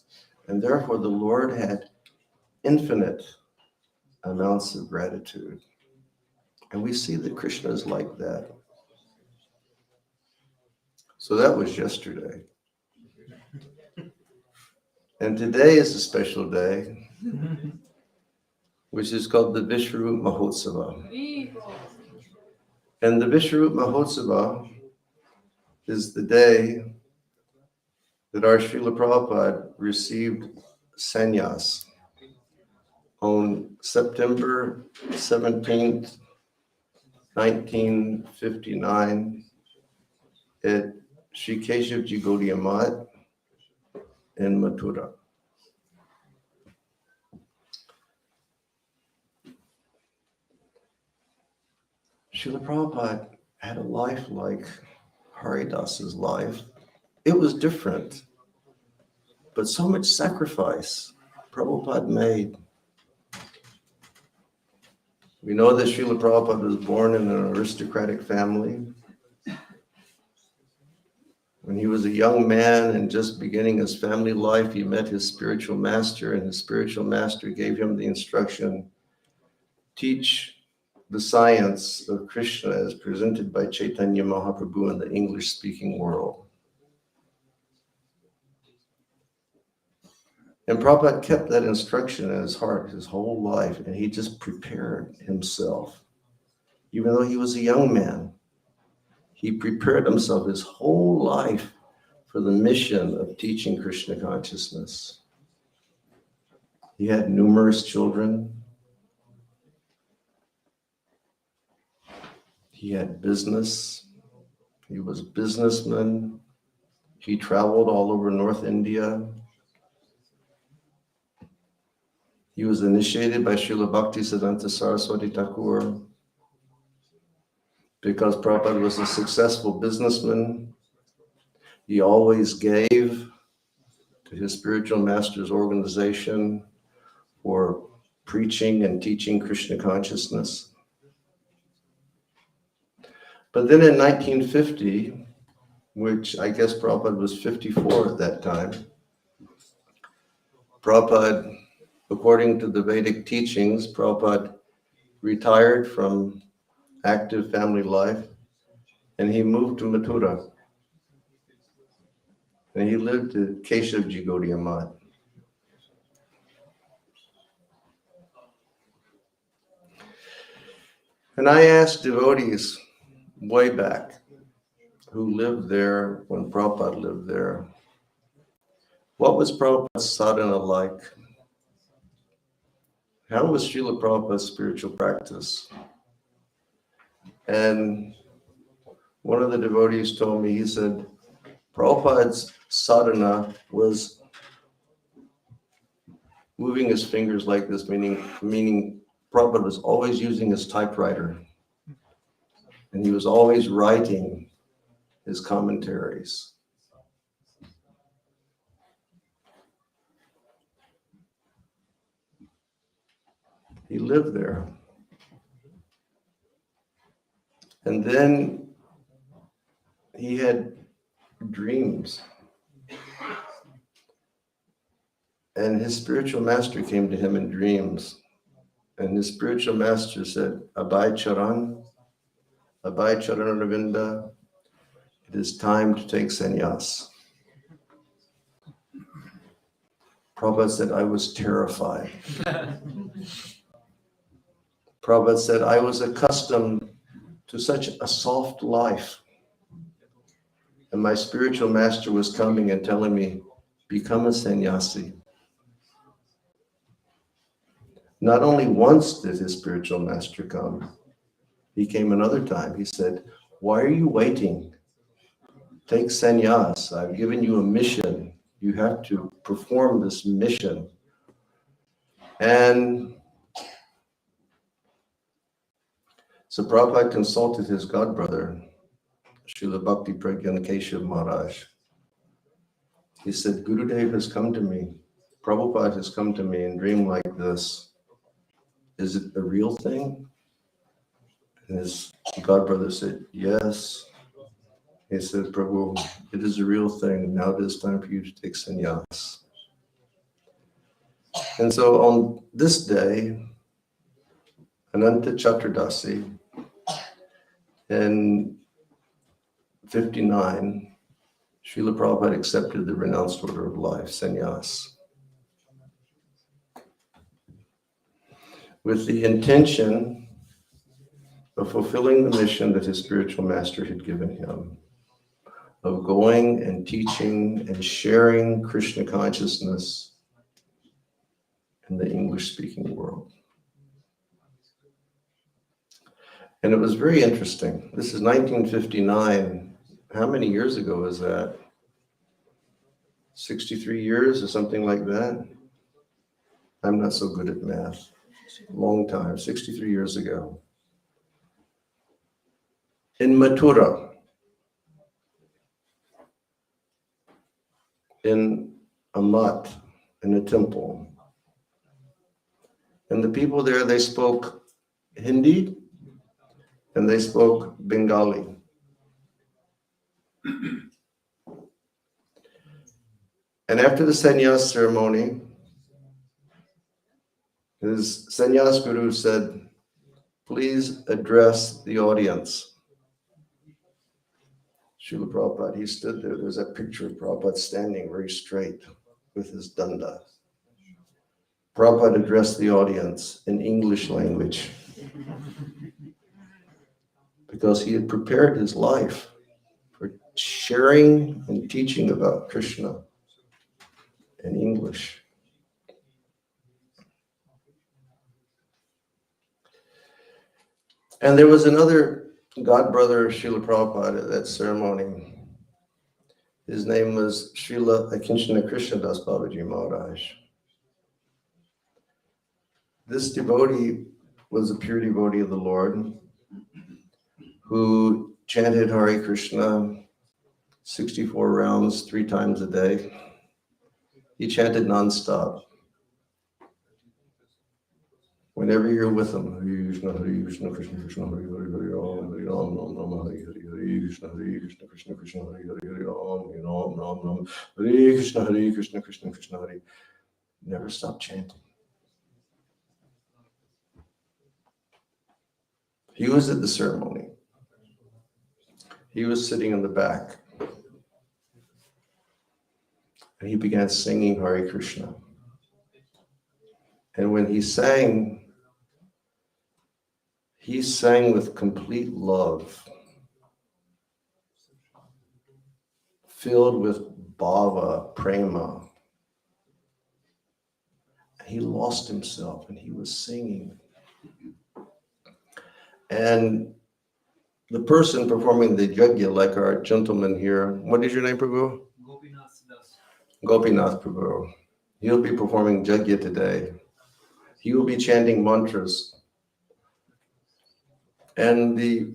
And therefore the Lord had infinite amounts of gratitude. And we see that Krishna is like that. So that was yesterday. And today is a special day, which is called the Vishwarup Mahotsava. And the Vishwarup Mahotsava is the day that our Srila Prabhupada received sannyas. On September 17th, 1959, at Sri Keshavji Gaudiya Math in Mathura. Srila Prabhupada had a life like Haridas's life. It was different, but so much sacrifice Prabhupada made. We know that Srila Prabhupada was born in an aristocratic family. When he was a young man and just beginning his family life, he met his spiritual master, and his spiritual master gave him the instruction, teach the science of Krishna as presented by Chaitanya Mahaprabhu in the English-speaking world. And Prabhupada kept that instruction in his heart his whole life, and he just prepared himself. Even though he was a young man, he prepared himself his whole life for the mission of teaching Krishna consciousness. He had numerous children. He had business. He was a businessman. He traveled all over North India. He was initiated by Srila Bhakti Siddhanta Saraswati Thakur. Because Prabhupada was a successful businessman, he always gave to his spiritual master's organization for preaching and teaching Krishna consciousness. But then in 1950, which I guess Prabhupada was 54 at that time, Prabhupada, according to the Vedic teachings, Prabhupada retired from active family life, and he moved to Mathura. And he lived at Keshavji Gaudiya Math. And I asked devotees way back who lived there when Prabhupada lived there, what was Prabhupada's sadhana like? How was Srila Prabhupada's spiritual practice? And one of the devotees told me, he said, Prabhupada's sadhana was moving his fingers like this, meaning Prabhupada was always using his typewriter. And he was always writing his commentaries. He lived there. And then he had dreams. And his spiritual master came to him in dreams. And his spiritual master said, Abhay Charan Ravinda, it is time to take sannyas. Prabhupada said, I was terrified. Prabhupada said, I was accustomed to such a soft life. And my spiritual master was coming and telling me, become a sannyasi. Not only once did his spiritual master come, he came another time. He said, why are you waiting? Take sannyas. I've given you a mission. You have to perform this mission. And so Prabhupada consulted his godbrother, Srila Bhakti Pragyan Keshav Maharaj. He said, Gurudev has come to me. Prabhupada has come to me in a dream like this. Is it a real thing? And his godbrother said, yes. He said, Prabhu, it is a real thing. Now it is time for you to take sannyas. And so on this day, Ananta Chaturdasi, in 59, Srila Prabhupada accepted the renounced order of life, sannyas, with the intention of fulfilling the mission that his spiritual master had given him, of going and teaching and sharing Krishna consciousness in the English-speaking world. And it was very interesting. This is 1959. How many years ago is that? 63 years or something like that? I'm not so good at math. Long time, 63 years ago. In Mathura, in a mutt, in a temple. And the people there, they spoke Hindi and they spoke Bengali. And after the sannyas ceremony, his sannyas guru said, please address the audience. Srila Prabhupada, he stood there. There's that picture of Prabhupada standing very straight with his danda. Prabhupada addressed the audience in English language because he had prepared his life for sharing and teaching about Krishna in English. And there was another godbrother of Srila Prabhupada at that ceremony. His name was Srila Akinchana Krishnadas Babaji Maharaj. This devotee was a pure devotee of the Lord who chanted Hare Krishna 64 rounds 3 times a day. He chanted nonstop. Whenever you're with him, Hare Krishna, Krishna Krishna, Hare Hare, Hare Ram, Hare Ram, Ram Ram, Hare Hare, Hare Krishna, Krishna Krishna, Hare Hare, Hare Ram, Hare Ram, Ram Ram, Hare Krishna, Krishna Krishna, Hare. Never stop chanting. He was at the ceremony. He was sitting in the back. And he began singing Hare Krishna. And when he sang with complete love, filled with bhava, prema. He lost himself and he was singing. And the person performing the yajna, like our gentleman here, what is your name, Prabhu? Gopinath Prabhu. He'll be performing yajna today. He will be chanting mantras. And the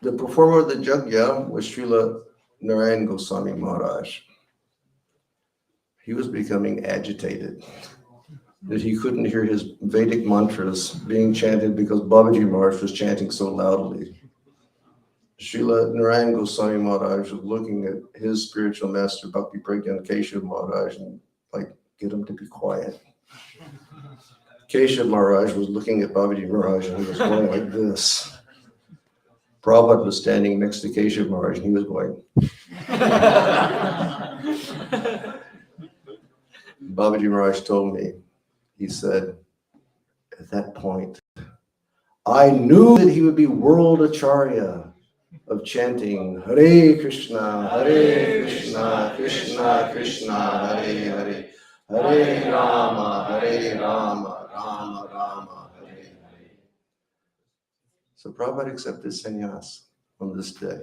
performer of the yajna was Srila Narayan Goswami Maharaj. He was becoming agitated that he couldn't hear his Vedic mantras being chanted because Babaji Maharaj was chanting so loudly. Srila Narayan Goswami Maharaj was looking at his spiritual master, Bhakti Pragyan Keshav Maharaj, and get him to be quiet. Keshav Maharaj was looking at Babaji Maharaj and he was going like this. Prabhupada was standing next to Keshav Maharaj and he was going. Babaji Maharaj told me, he said, at that point, I knew that he would be world acharya of chanting Hare Krishna, Krishna Krishna, Hare Hare, Hare Rama, Rama Rama, Hare Hare. So Prabhupada accepted sannyas on this day.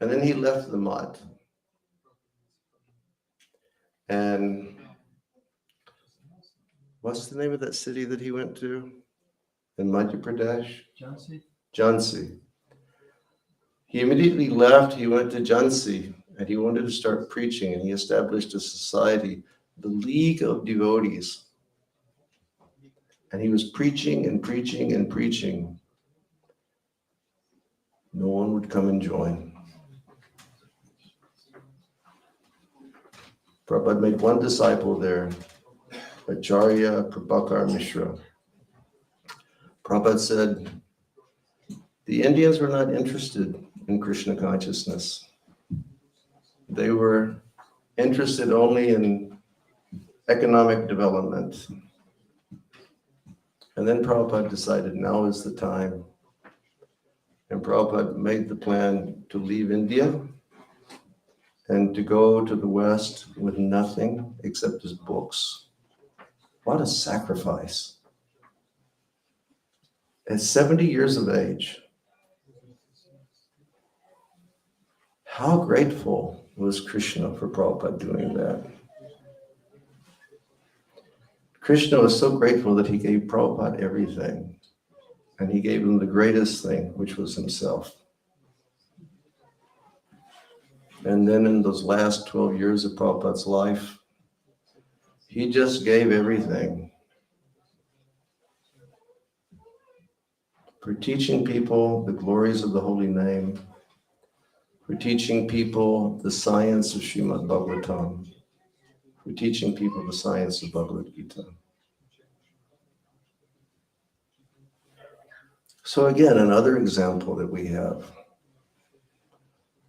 And then he left the mutt. And what's the name of that city that he went to? In Madhya Pradesh? Jhansi. He immediately left, he went to Jhansi, and he wanted to start preaching, and he established a society, the League of Devotees. And he was preaching and preaching and preaching. No one would come and join. Prabhupada made one disciple there, Acharya Prabhakar Mishra. Prabhupada said, the Indians were not interested in Krishna consciousness. They were interested only in economic development. And then Prabhupada decided now is the time. And Prabhupada made the plan to leave India and to go to the West with nothing except his books. What a sacrifice. At 70 years of age, how grateful was Krishna for Prabhupada doing that? Krishna was so grateful that he gave Prabhupada everything, and he gave him the greatest thing, which was himself. And then in those last 12 years of Prabhupada's life, he just gave everything for teaching people the glories of the holy name, for teaching people the science of Srimad Bhagavatam, for teaching people the science of Bhagavad Gita. So again, another example that we have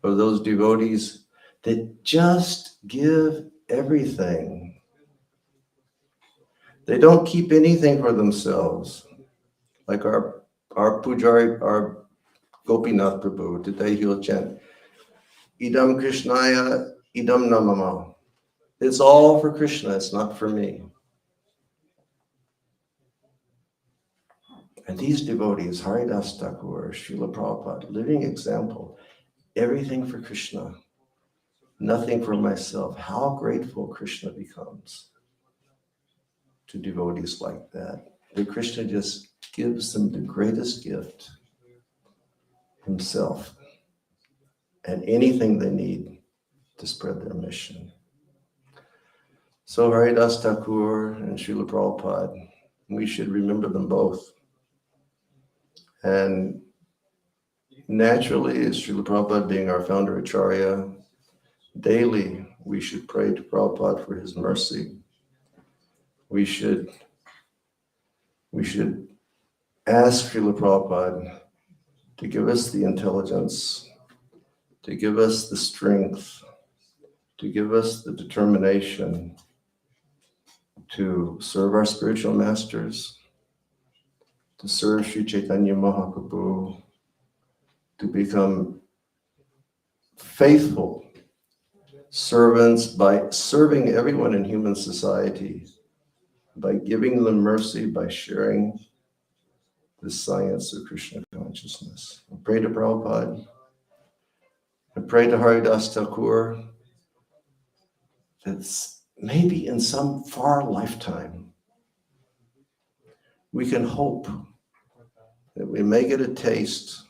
of those devotees that just give everything. They don't keep anything for themselves. Like our Pujari, our Gopinath Prabhu, today he'll chant, Idam Krishnaya, Idam Namama. It's all for Krishna, it's not for me. And these devotees, Haridas Thakur, Srila Prabhupada, living example, everything for Krishna, nothing for myself. How grateful Krishna becomes to devotees like that. That Krishna just gives them the greatest gift, himself, and anything they need to spread their mission. So Haridas Thakur and Srila Prabhupada, we should remember them both. And naturally, as Srila Prabhupada being our founder Acharya, daily we should pray to Prabhupada for his mercy. We should ask Srila Prabhupada to give us the intelligence, to give us the strength, to give us the determination to serve our spiritual masters, to serve Sri Chaitanya Mahaprabhu, to become faithful servants by serving everyone in human society, by giving them mercy, by sharing the science of Krishna consciousness. I pray to Prabhupada. I pray to Haridas Thakur that maybe in some far lifetime, we can hope that we may get a taste,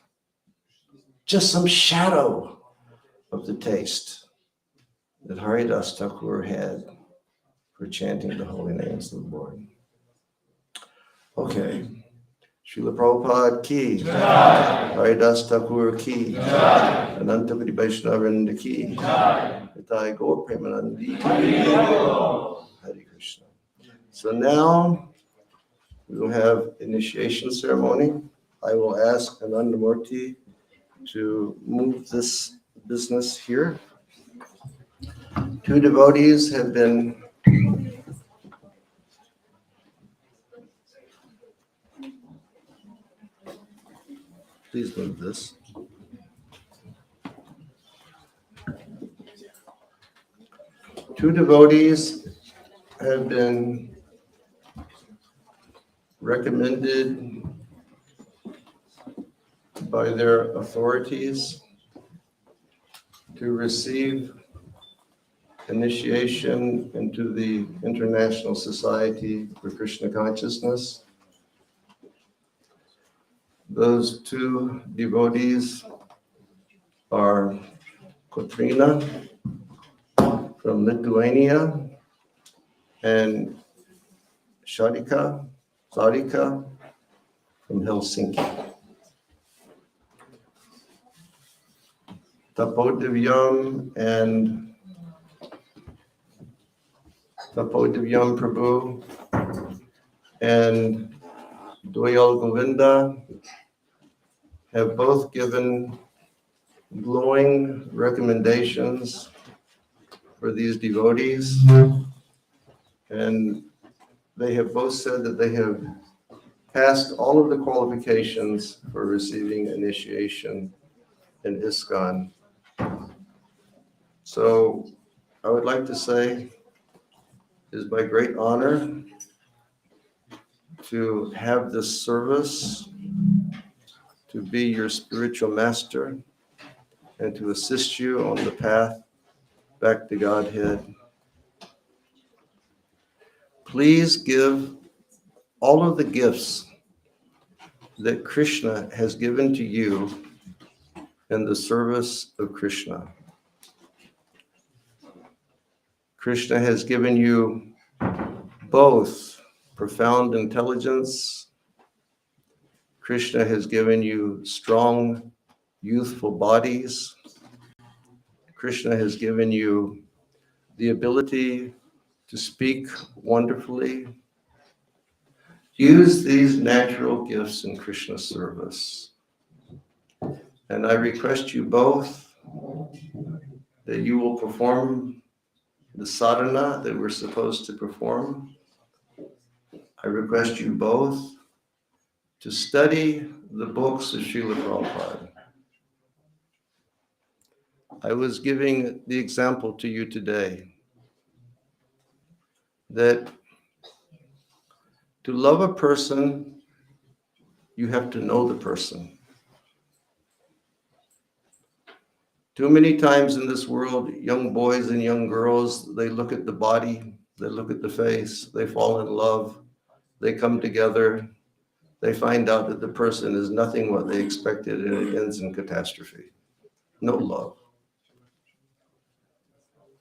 just some shadow of the taste that Haridas Thakur had for chanting the holy names of the Lord. Okay. Srila Prabhupada ki, Haridas Thakur ki, Ananta Koti Vaishnavrinda ki, Nitai Gaur Premanandi, Hare Krishna. So now we will have initiation ceremony. I will ask Anandamurti to move this business here. Two devotees have been please move this. Two devotees have been recommended by their authorities to receive initiation into the International Society for Krishna Consciousness. Those two devotees are Kotryna from Lithuania and Sarika from Helsinki. Tapodivyam and Tapodivyam Prabhu and Doyal Govinda have both given glowing recommendations for these devotees, and they have both said that they have passed all of the qualifications for receiving initiation in ISKCON. So I would like to say it is my great honor to have this service, to be your spiritual master, and to assist you on the path back to Godhead. Please give all of the gifts that Krishna has given to you in the service of Krishna. Krishna has given you both profound intelligence. Krishna has given you strong, youthful bodies. Krishna has given you the ability to speak wonderfully. Use these natural gifts in Krishna's service. And I request you both that you will perform the sadhana that we're supposed to perform. I request you both to study the books of Srila Prabhupada. I was giving the example to you today that to love a person, you have to know the person. Too many times in this world, young boys and young girls, they look at the body, they look at the face, they fall in love, they come together, they find out that the person is nothing what they expected, and it ends in catastrophe. No love.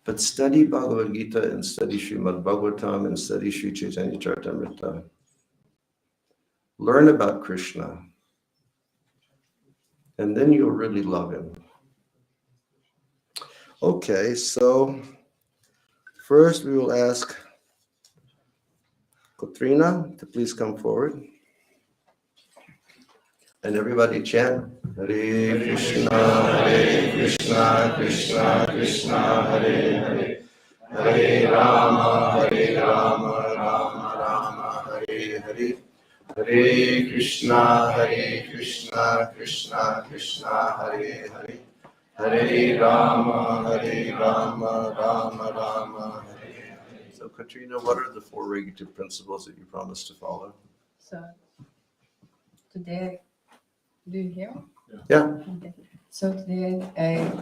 But study Bhagavad Gita and study Srimad Bhagavatam and study Sri Chaitanya Charitamrita. Learn about Krishna, and then you'll really love him. Okay, so first we will ask Katrina to please come forward. And everybody chant, Hare Krishna, Krishna Krishna, Hare Hare. Hare Rama, Rama Rama, Hare Hare. Hare Krishna, Krishna Krishna, Hare Hare. Hare Rama, Rama Rama, Hare Hare. So Katrina, what are the 4 regulative principles that you promised to follow? So today, do you hear? Yeah. Okay. So today I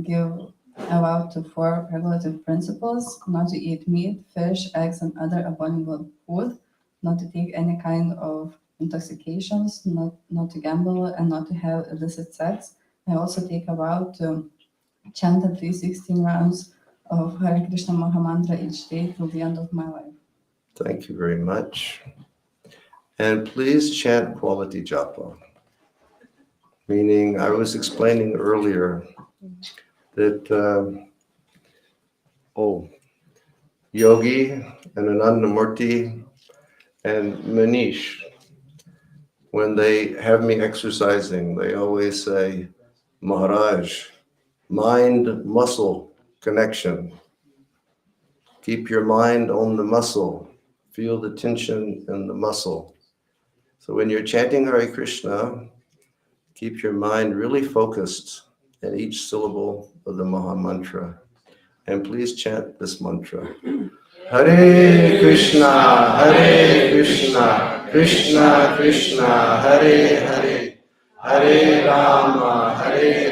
give a vow to 4 regulative principles: not to eat meat, fish, eggs, and other abominable food, not to take any kind of intoxications, not to gamble, and not to have illicit sex. I also take a vow to chant at least 16 rounds of Hare Krishna Maha Mantra each day till the end of my life. Thank you very much. And please chant quality japa. Meaning, I was explaining earlier that, Yogi and Anandamurti and Manish, when they have me exercising, they always say, Maharaj, mind-muscle connection. Keep your mind on the muscle. Feel the tension in the muscle. So when you're chanting Hare Krishna, keep your mind really focused at each syllable of the Maha Mantra. And please chant this mantra. Hare Krishna, Krishna Krishna, Hare Hare. Hare Rama,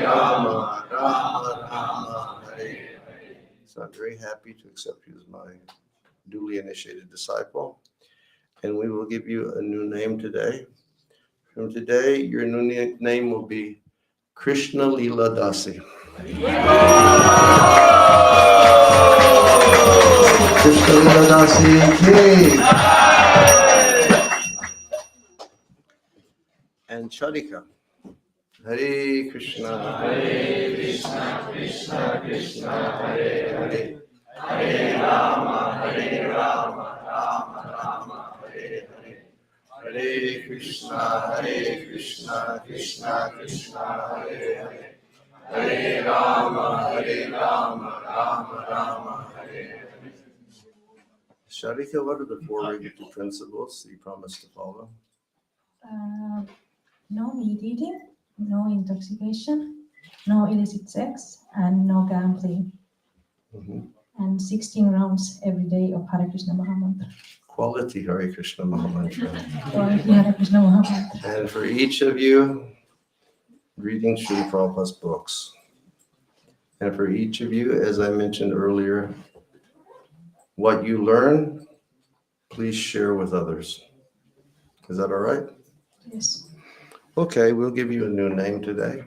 Rama Rama, Hare Hare. So I'm very happy to accept you as my duly initiated disciple. And we will give you a new name today. From today, your new name will be Krishna Leela Dasi. Krishna Leela Dasi ki. And Charika. Hare Krishna, Krishna Krishna, Hare Hare. Hare Rama, Rama Rama, Hare Hare. Hare Krishna, Krishna Krishna, Hare Hare. Hare Rama, Rama Rama, Hare Hare. Sharika, what are the 4 regulative principles that you promised to follow? No meat eating, no intoxication, no illicit sex, and no gambling. and 16 rounds every day of Hare Krishna Mahamantra. Quality Hare Krishna Mahamantra. Quality Hare Krishna Mahamantra. And for each of you, reading Srila Prabhupada's books. And for each of you, as I mentioned earlier, what you learn, please share with others. Is that all right? Yes. Okay, we'll give you a new name today.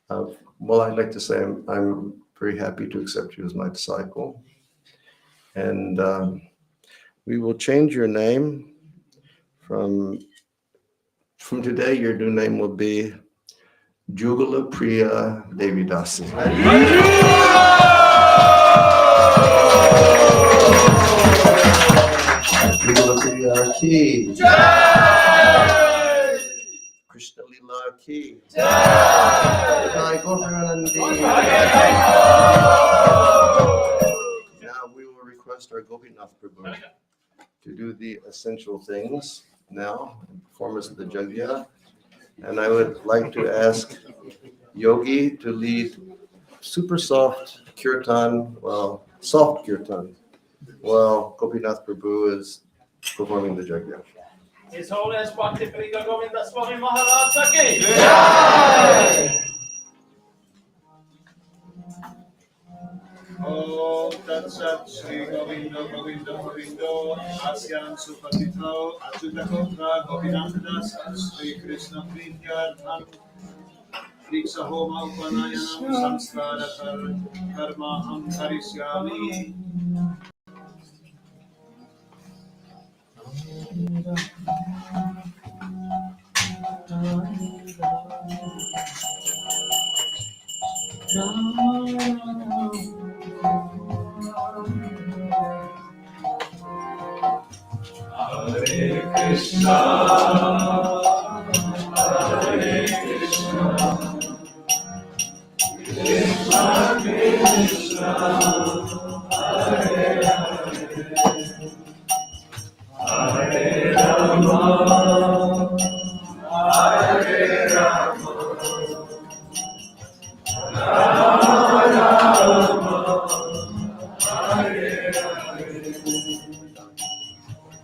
Well, I'd like to say I'm very happy to accept you as my disciple. And we will change your name from today. Your new name will be Jugala Priya Devidasi. Jugala Priya ki Jai! Krishna Lila ki Jai! Now we will request our Gopinath Prabhu to do the essential things now, performance of the Jagya. And I would like to ask Yogi to lead super soft kirtan, soft kirtan, while Gopinath Prabhu is performing the Jagya. His Holiness Bhakti Bhringa Govinda Swami Maharaj ki Jai! Om Tat Sat Shri Govinda Govinda Govindo Asyan Supatito Achutakotra Govinandas Shri Krishna Prityarthan Diksha Homa Upanayanam Samskara Karma Ham Karishyami. Hare Krishna, Hare Krishna, Krishna Krishna, Hare Hare, Hare Rama, Hare Rama, Rama Rama, Hare Hare.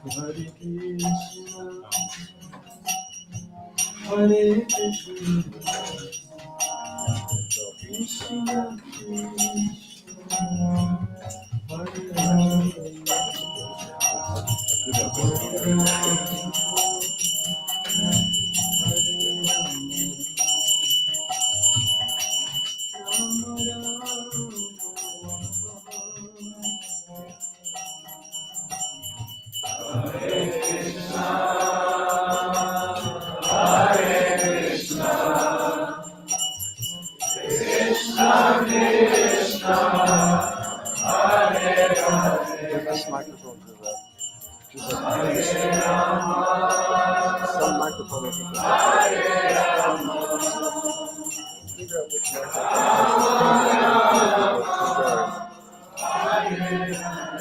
Hare Krishna, Hare Krishna, Krishna Krishna, Hare This microphone to the some microphone if you can figure out which Krishna Krishna Hare Rama Hare Rama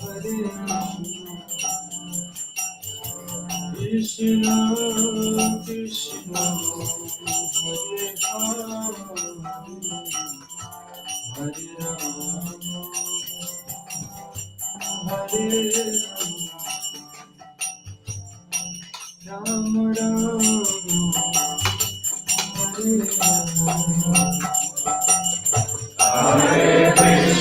Hare Krishna, Hare Krishna,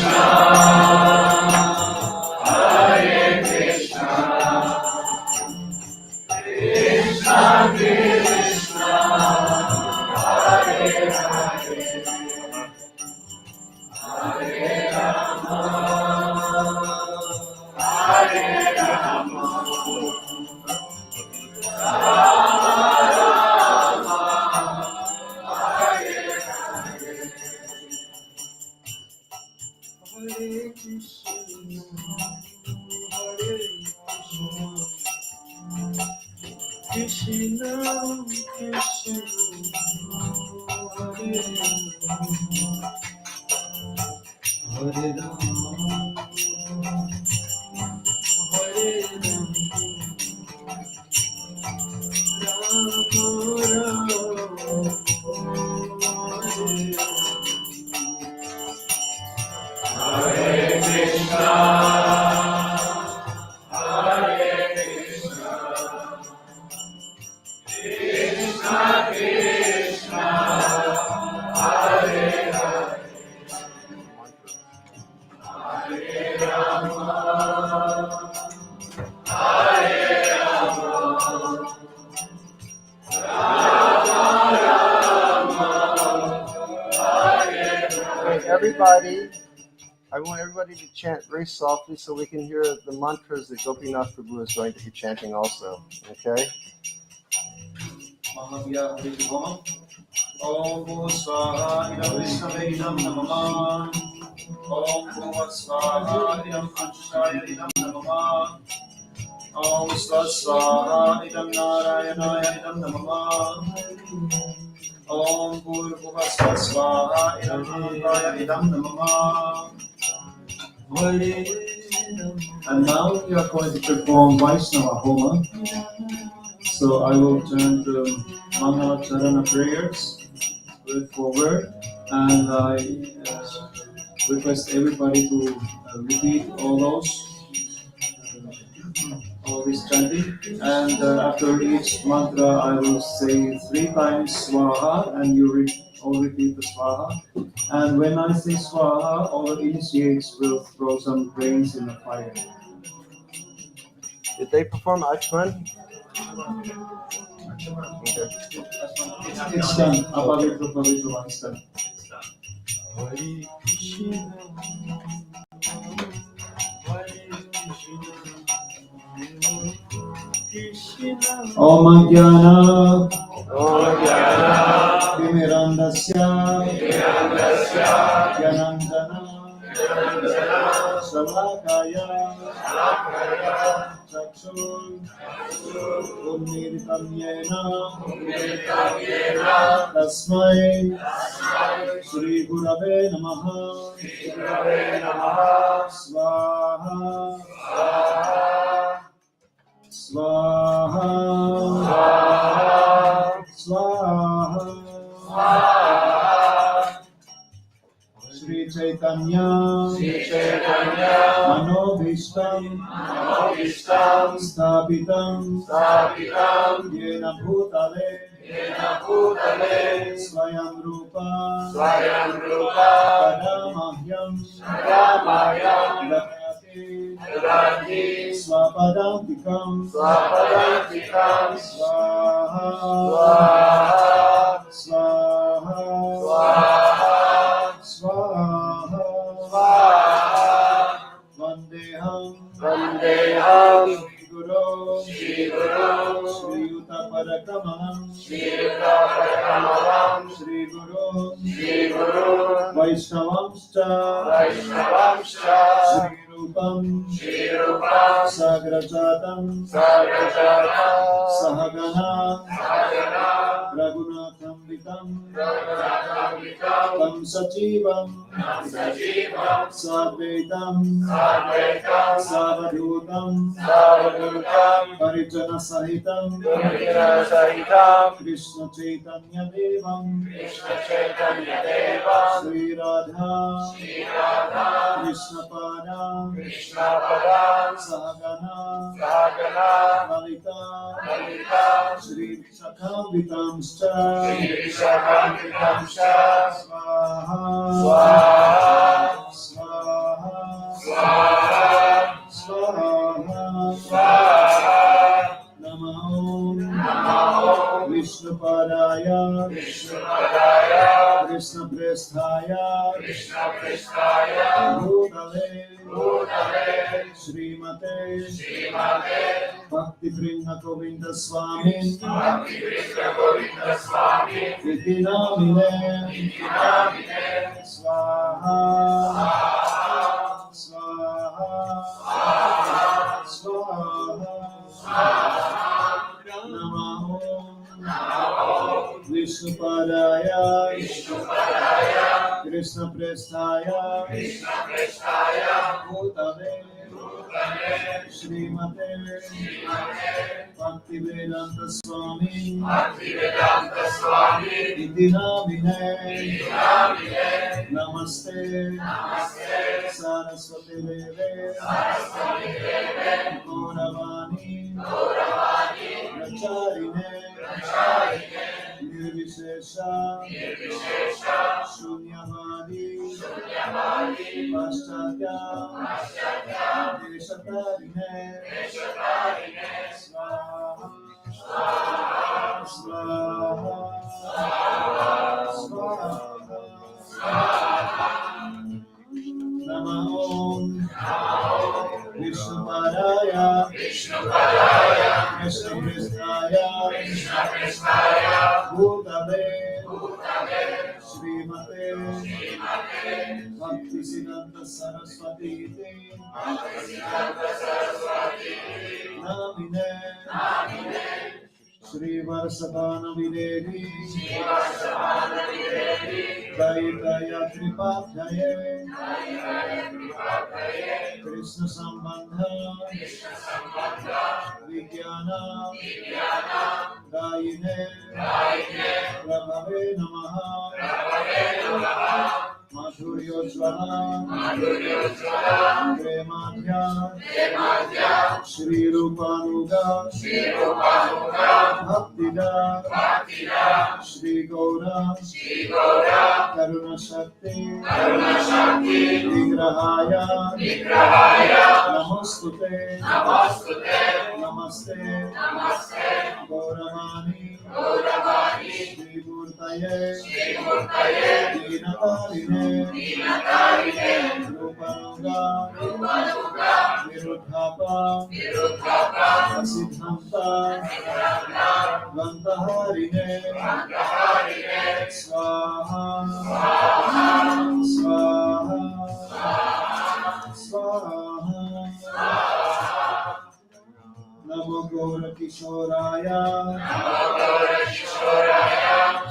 Krishna Krishna, Hare Hare, Hare Rama, Hare Rama, Hare Krishna, Hare Krishna, Krishna Krishna, Hare Hare Rama, Hare Rama, Rama Rama. everybody, I want everybody to chant very softly so we can hear the mantras that Gopinath Prabhu is going to be chanting also. Okay? Mahavya Harishubham. Om Bhu Swaha Idam Vishnave Idam Namama. Om Bhuva Swaha Idam Anshaya Idam Namama. Om Sva Swaha Idam Narayanaya Idam Namama. Om Bhurbhuva Sva Swaha Idam Anandaya Idam Namama. And now we are going to perform Vaishnava Homa. So I will turn to Mangala Charana prayers word for word, and I request everybody to repeat all this chanting. And after each mantra, I will say 3 times Swaha, and you all repeat the Swaha. And when I say Swaha, all the initiates will throw some grains in the fire. Did they perform ISKCON? Okay. It's done. Apavitra Pavitra, it's done. Hare Krishna, Om Jnana Timirandasya Jnanandana Salakaya Chakshur Unniritam Yena Tasmai Shri Gurave Namaha Swaha Swaha Swaha Shri Chaitanya Manobhishtam Sthapitam Yena Bhutale Swayam Rupa Padamahyam Dadati Swapadantikam Swaha Swaha Vandeham Shri Guru Shri Utaparakamalam Shri Guru Vaishnavamscha Shri Rupam Sagrajatam Sahagana Raghunatham Vitam Tam Sachivam Sadvaitam Savadhutam Parijana Sahitam Krishna Chaitanya Devam Sri Radha Krishna Pada Sahagana Lalita Shri Sakhamvitamscha Swaha Namo Vishnupadaya Krishna Presthaya Bhutale Srimate Bhakti Bhringa Govinda Swami Iti Namine Swaha Namo Vishnupadaya Krishna Presthaya Bhutale Srimate Bhakti Vedanta Swami Iti Namine Namaste Saraswati Deve Gauravani Pracharine Nirvishesha Shunyavadi Paschatya Deshatarine Swaha Swaha Swaha Srimate Bhakti Siddhanta Saraswati Namine Shri Varsavana Videvi Daitaya Tripathaye Krishna Sambandha Vijnana Dayine Prabhave Namaha Madhuryojvala Premadhya Shri Rupanuga Bhaktida Shri Gaura Karuna Shakti Vigrahaya Namostute Namaste Gauravani Shri Murtaye Dinatarine Rupanuga Viruddhapa Siddhanta Vantaharine Swaha Swaha Swaha Namo Gaura Kishoraya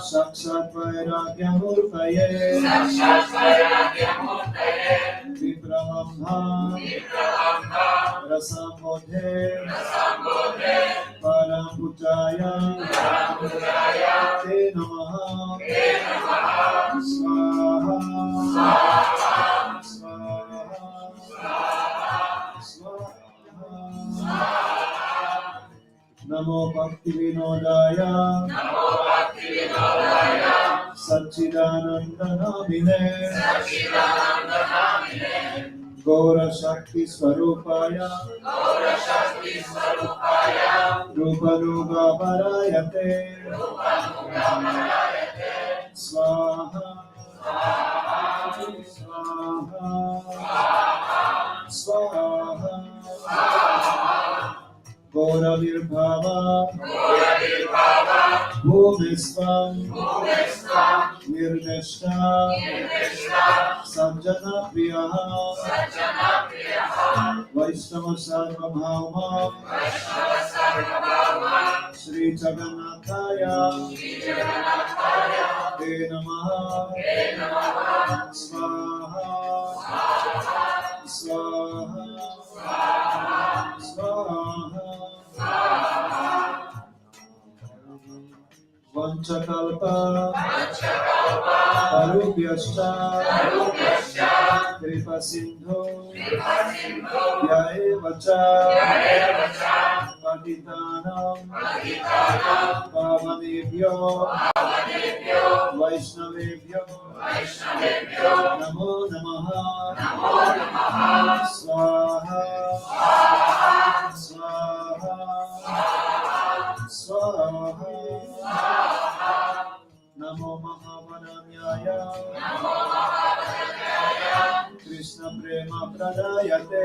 Sakshat Vairagya Murtaye Vipramamha Rasambodhe Parambhujaya Te Namaha Swaha Swaha Namo Bhakti Vinodaya Satchidananda Namine Gaura Shakti Swarupaya Rupa Rupa Parayate Swaha Swaha Swaha Gaura Virbhava Bhumisvam Nirdeshta Sanjana Priyaha Vaishnava Sarvabhauma Shri Jagannathaya Te Namaha Swaha Swaha Swaha Vanchakalpa Parubhyascha Kripa Sindhu Yaevacha Patitanam Pavanebhyo Vaishnavebhyo Namo Namaha Swaha Swaha Swaha Namo Mahavanamyaya Krishna Prema Pradayate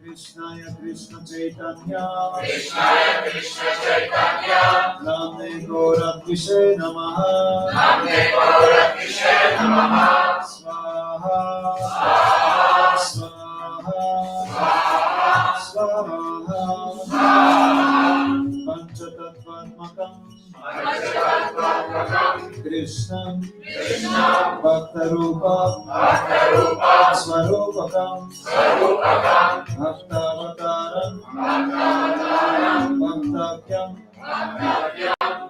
Krishnaya Krishna Chaitanya Namne Gaurabhishe Namaha Swaha Swaha Swaha Panchatattvatmakam Krishnam Bhaktarupa Swarupakam Bhaktavataram Bhaktakyam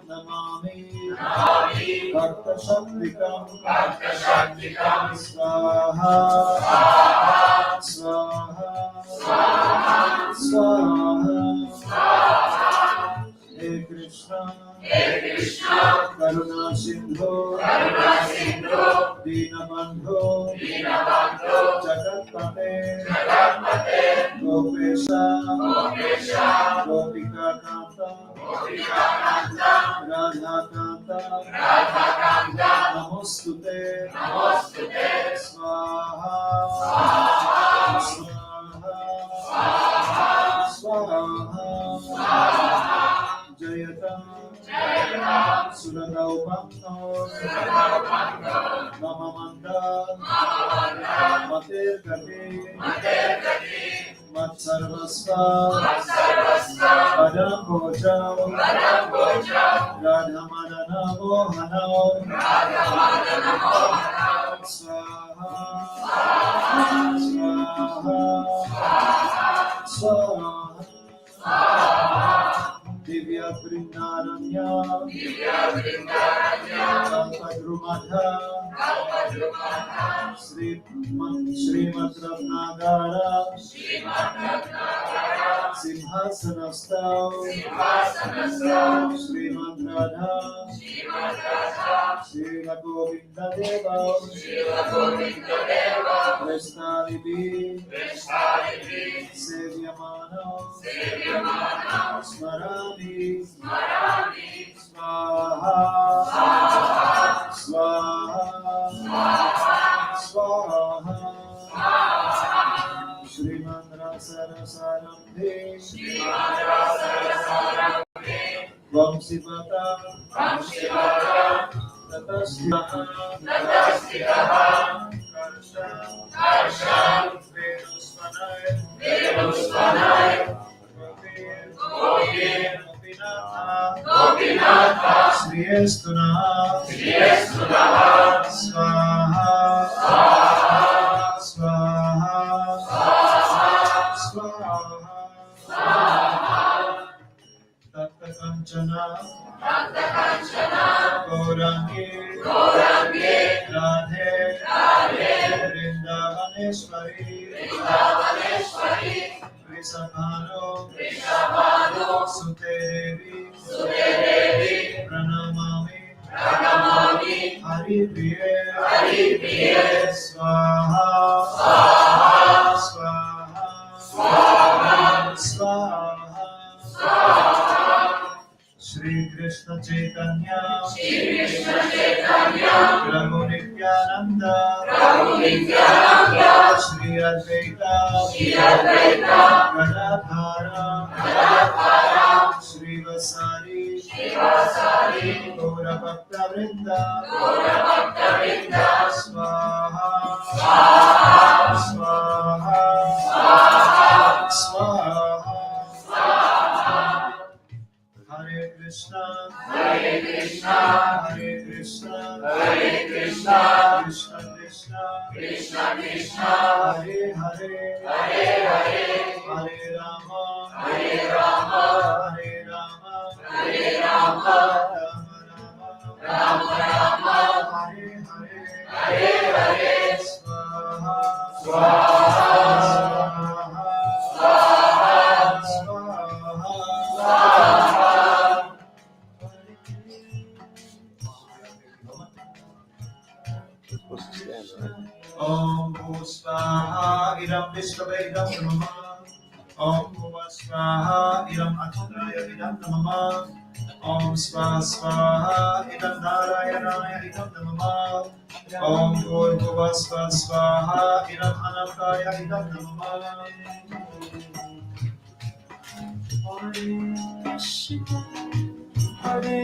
Namami Bhakta Shaktikam Swaha Swaha Swaha Hey Krishna Karuna Sindhu Dinabandhu Jagatpate Gopesha Gopika Kanta Radha Kanta Namostute Swaha Swaha Swaha Jayata Suradaupamno Mamamanda Mater Gati Matsarvasva Padam Bojam Radhamadana Mohanam Swaha Swaha Divya Vrindaranya Kalpadrumadha Srimad Ratnagara Simhasanastau Srimad Radha Srila Govinda Deva Vestarivi Sevyamano Smarami Swaha Swaha Swaha Srimad Rasarasarambhe Vamsivata Tatasyaha Karsham Venusvanay Gopinatha Sriyestuna Swaha Swaha Swaha Tatta Kanchana Gaurangi Radhe Vrindavaneshwari Vrisabhano Sute Devi Pranamami Hari Priye Swaha Swaha Swaha Shri Krishna Chaitanya Prabhu Nityananda Shri Advaita Gadadhara Shri Vasari Gaura Bhakta Vrinda Swaha Swaha Swaha Hare Krishna Hare Krishna Krishna Krishna Hare Hare Hare Rama Hare Rama Rama Hare Hare Swaha Om Swaha Idam Vishwave Idam Namah Om Swaha Idam Achyaya Idam Namah Om Swaha Idam Narayanaya Idam Namah Om Swaha Idam Anantaya Idam Namah Hare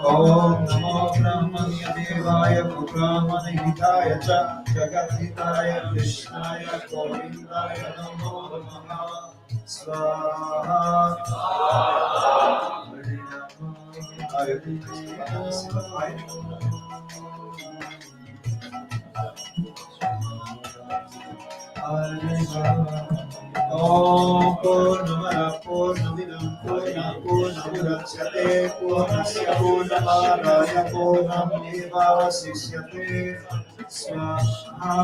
Om Namo Brahmanya Devaya Pramana Cha Jagatitaya Krishnaya Govindaya Namo Namaha Swaha Hare Rama Om Purnamada Purnamidam Purnamudachyate Purnasya Purnamadaya Purnamevavassishyate Swaha.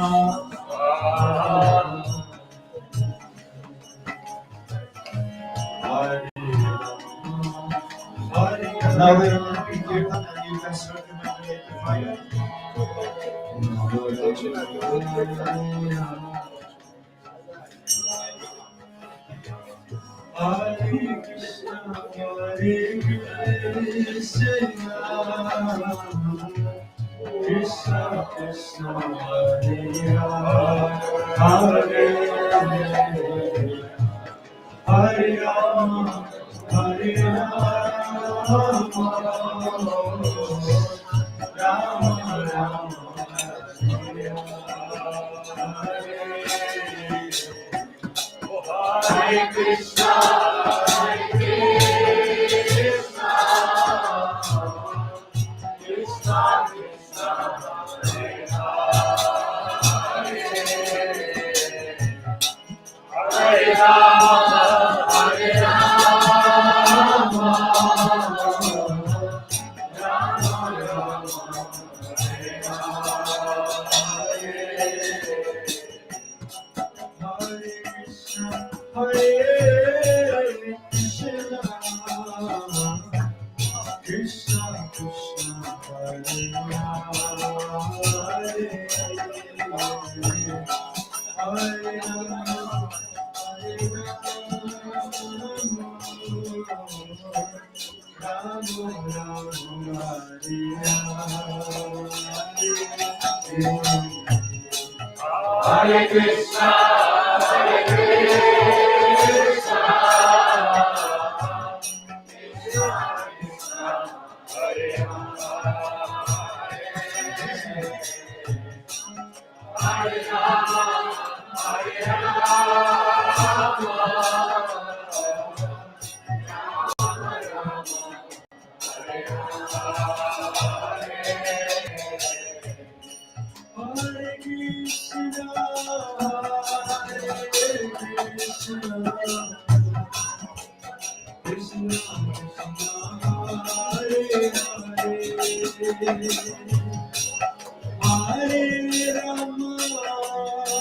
Now we will repeat kirtan and you can circumambulate the fire. Hare Krishna, Hare Krishna, Krishna Krishna, Hare Hare, Hare Rama, Hare Rama, Rama Rama, Hare Hare Krishna, Hare Krishna, Krishna Krishna, Hare Hare, Hare Rama, Hare Rama, Rama Rama, Hare Hare Krishna, Krishna Krishna, Hare Hare, Hare Rama, Hare Hare Krishna, Hare Krishna, Krishna Krishna, Hare Hare, Hare Rama, Hare Rama, Hare Krishna, Hare Krishna, Krishna Krishna, Hare Hare, Hare Rama,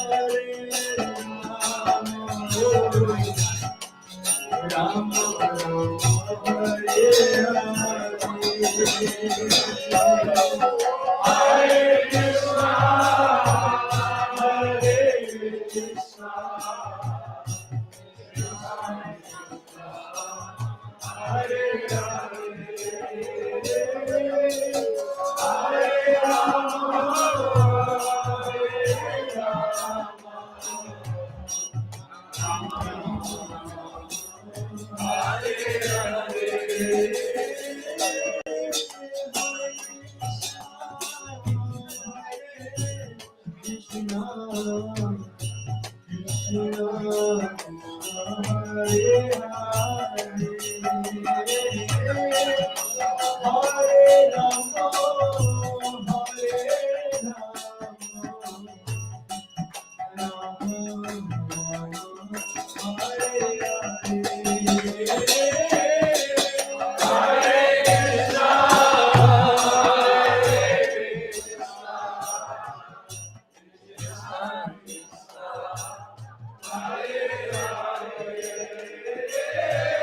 Hare Rama, Rama Rama, Hare Hare, Hare Krishna, Hare Krishna, Hare Hare, Hare Rama, Hare Rama, Hare Hare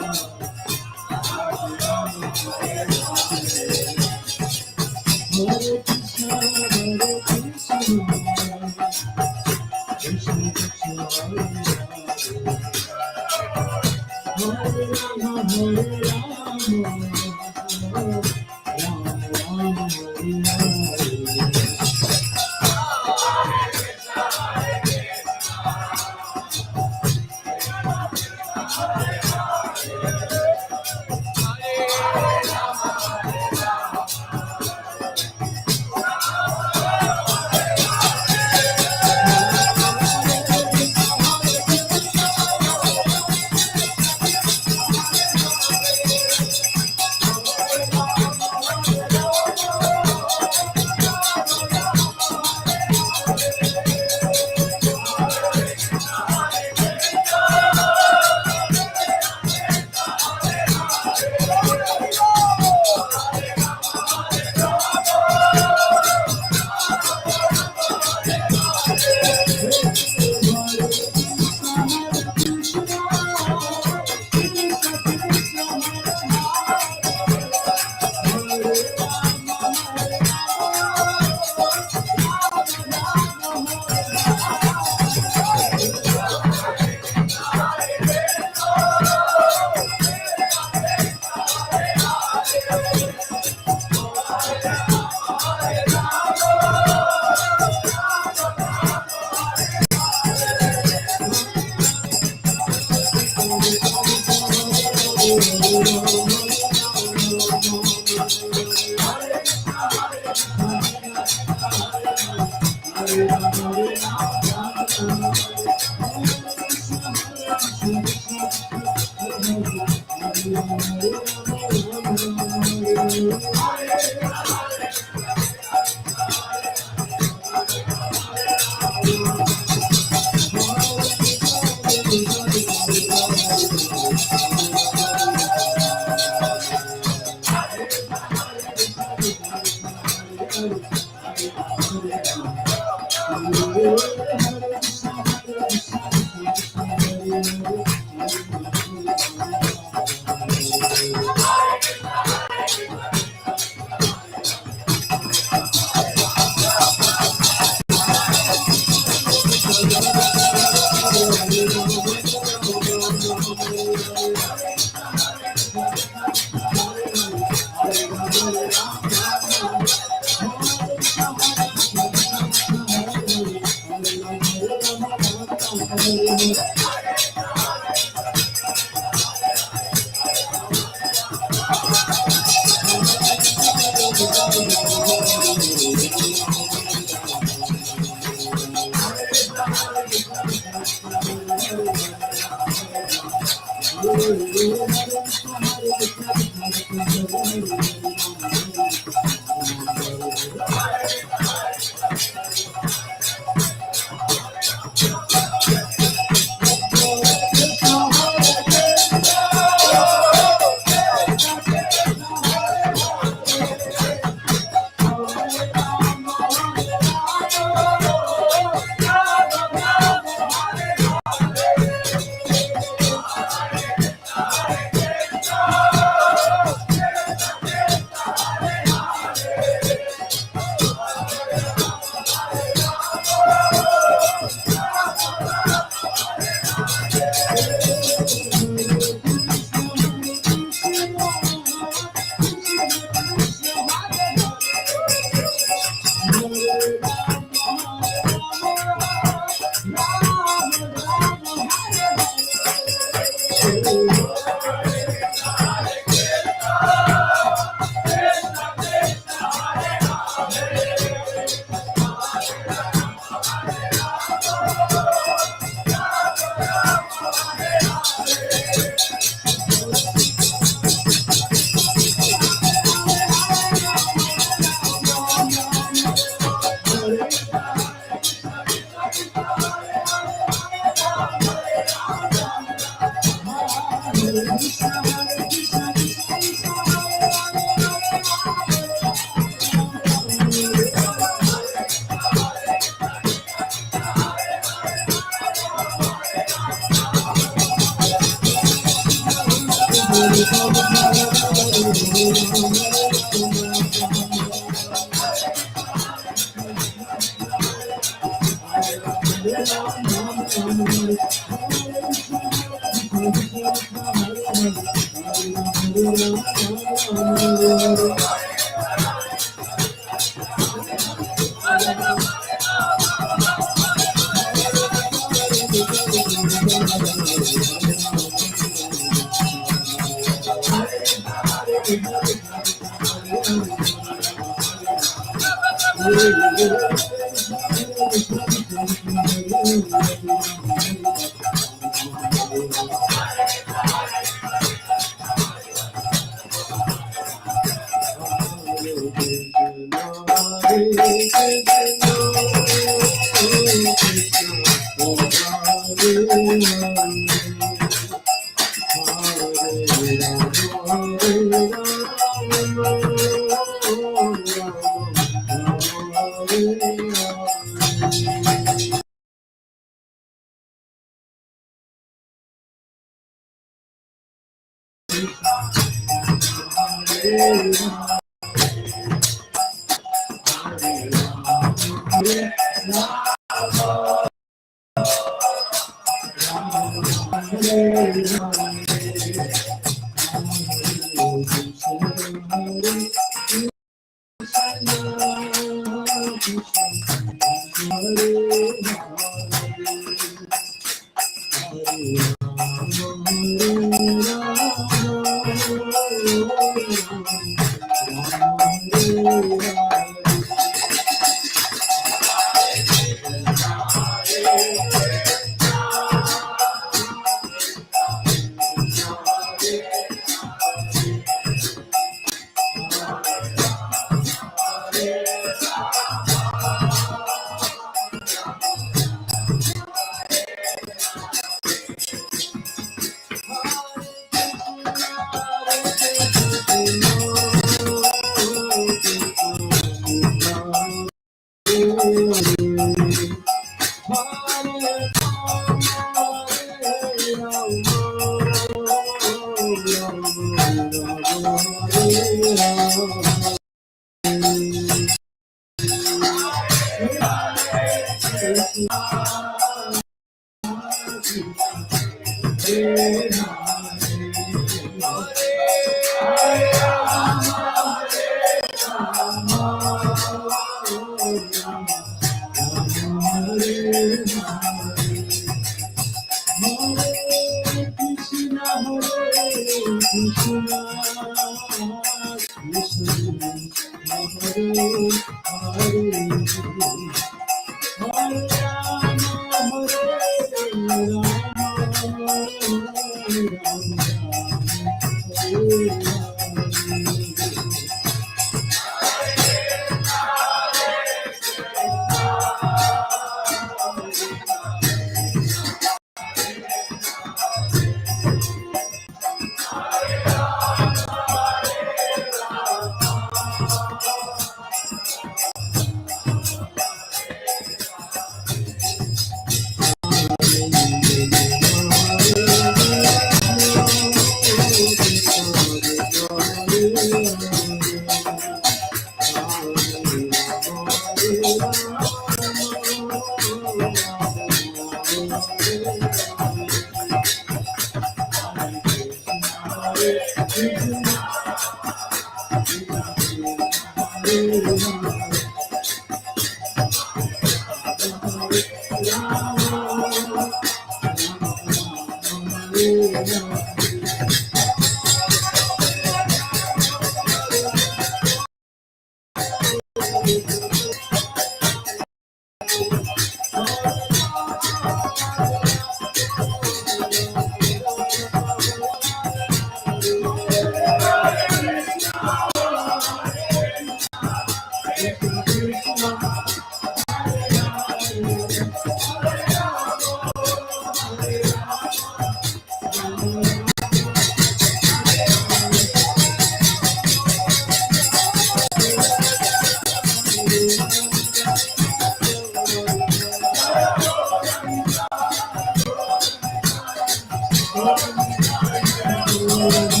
Hare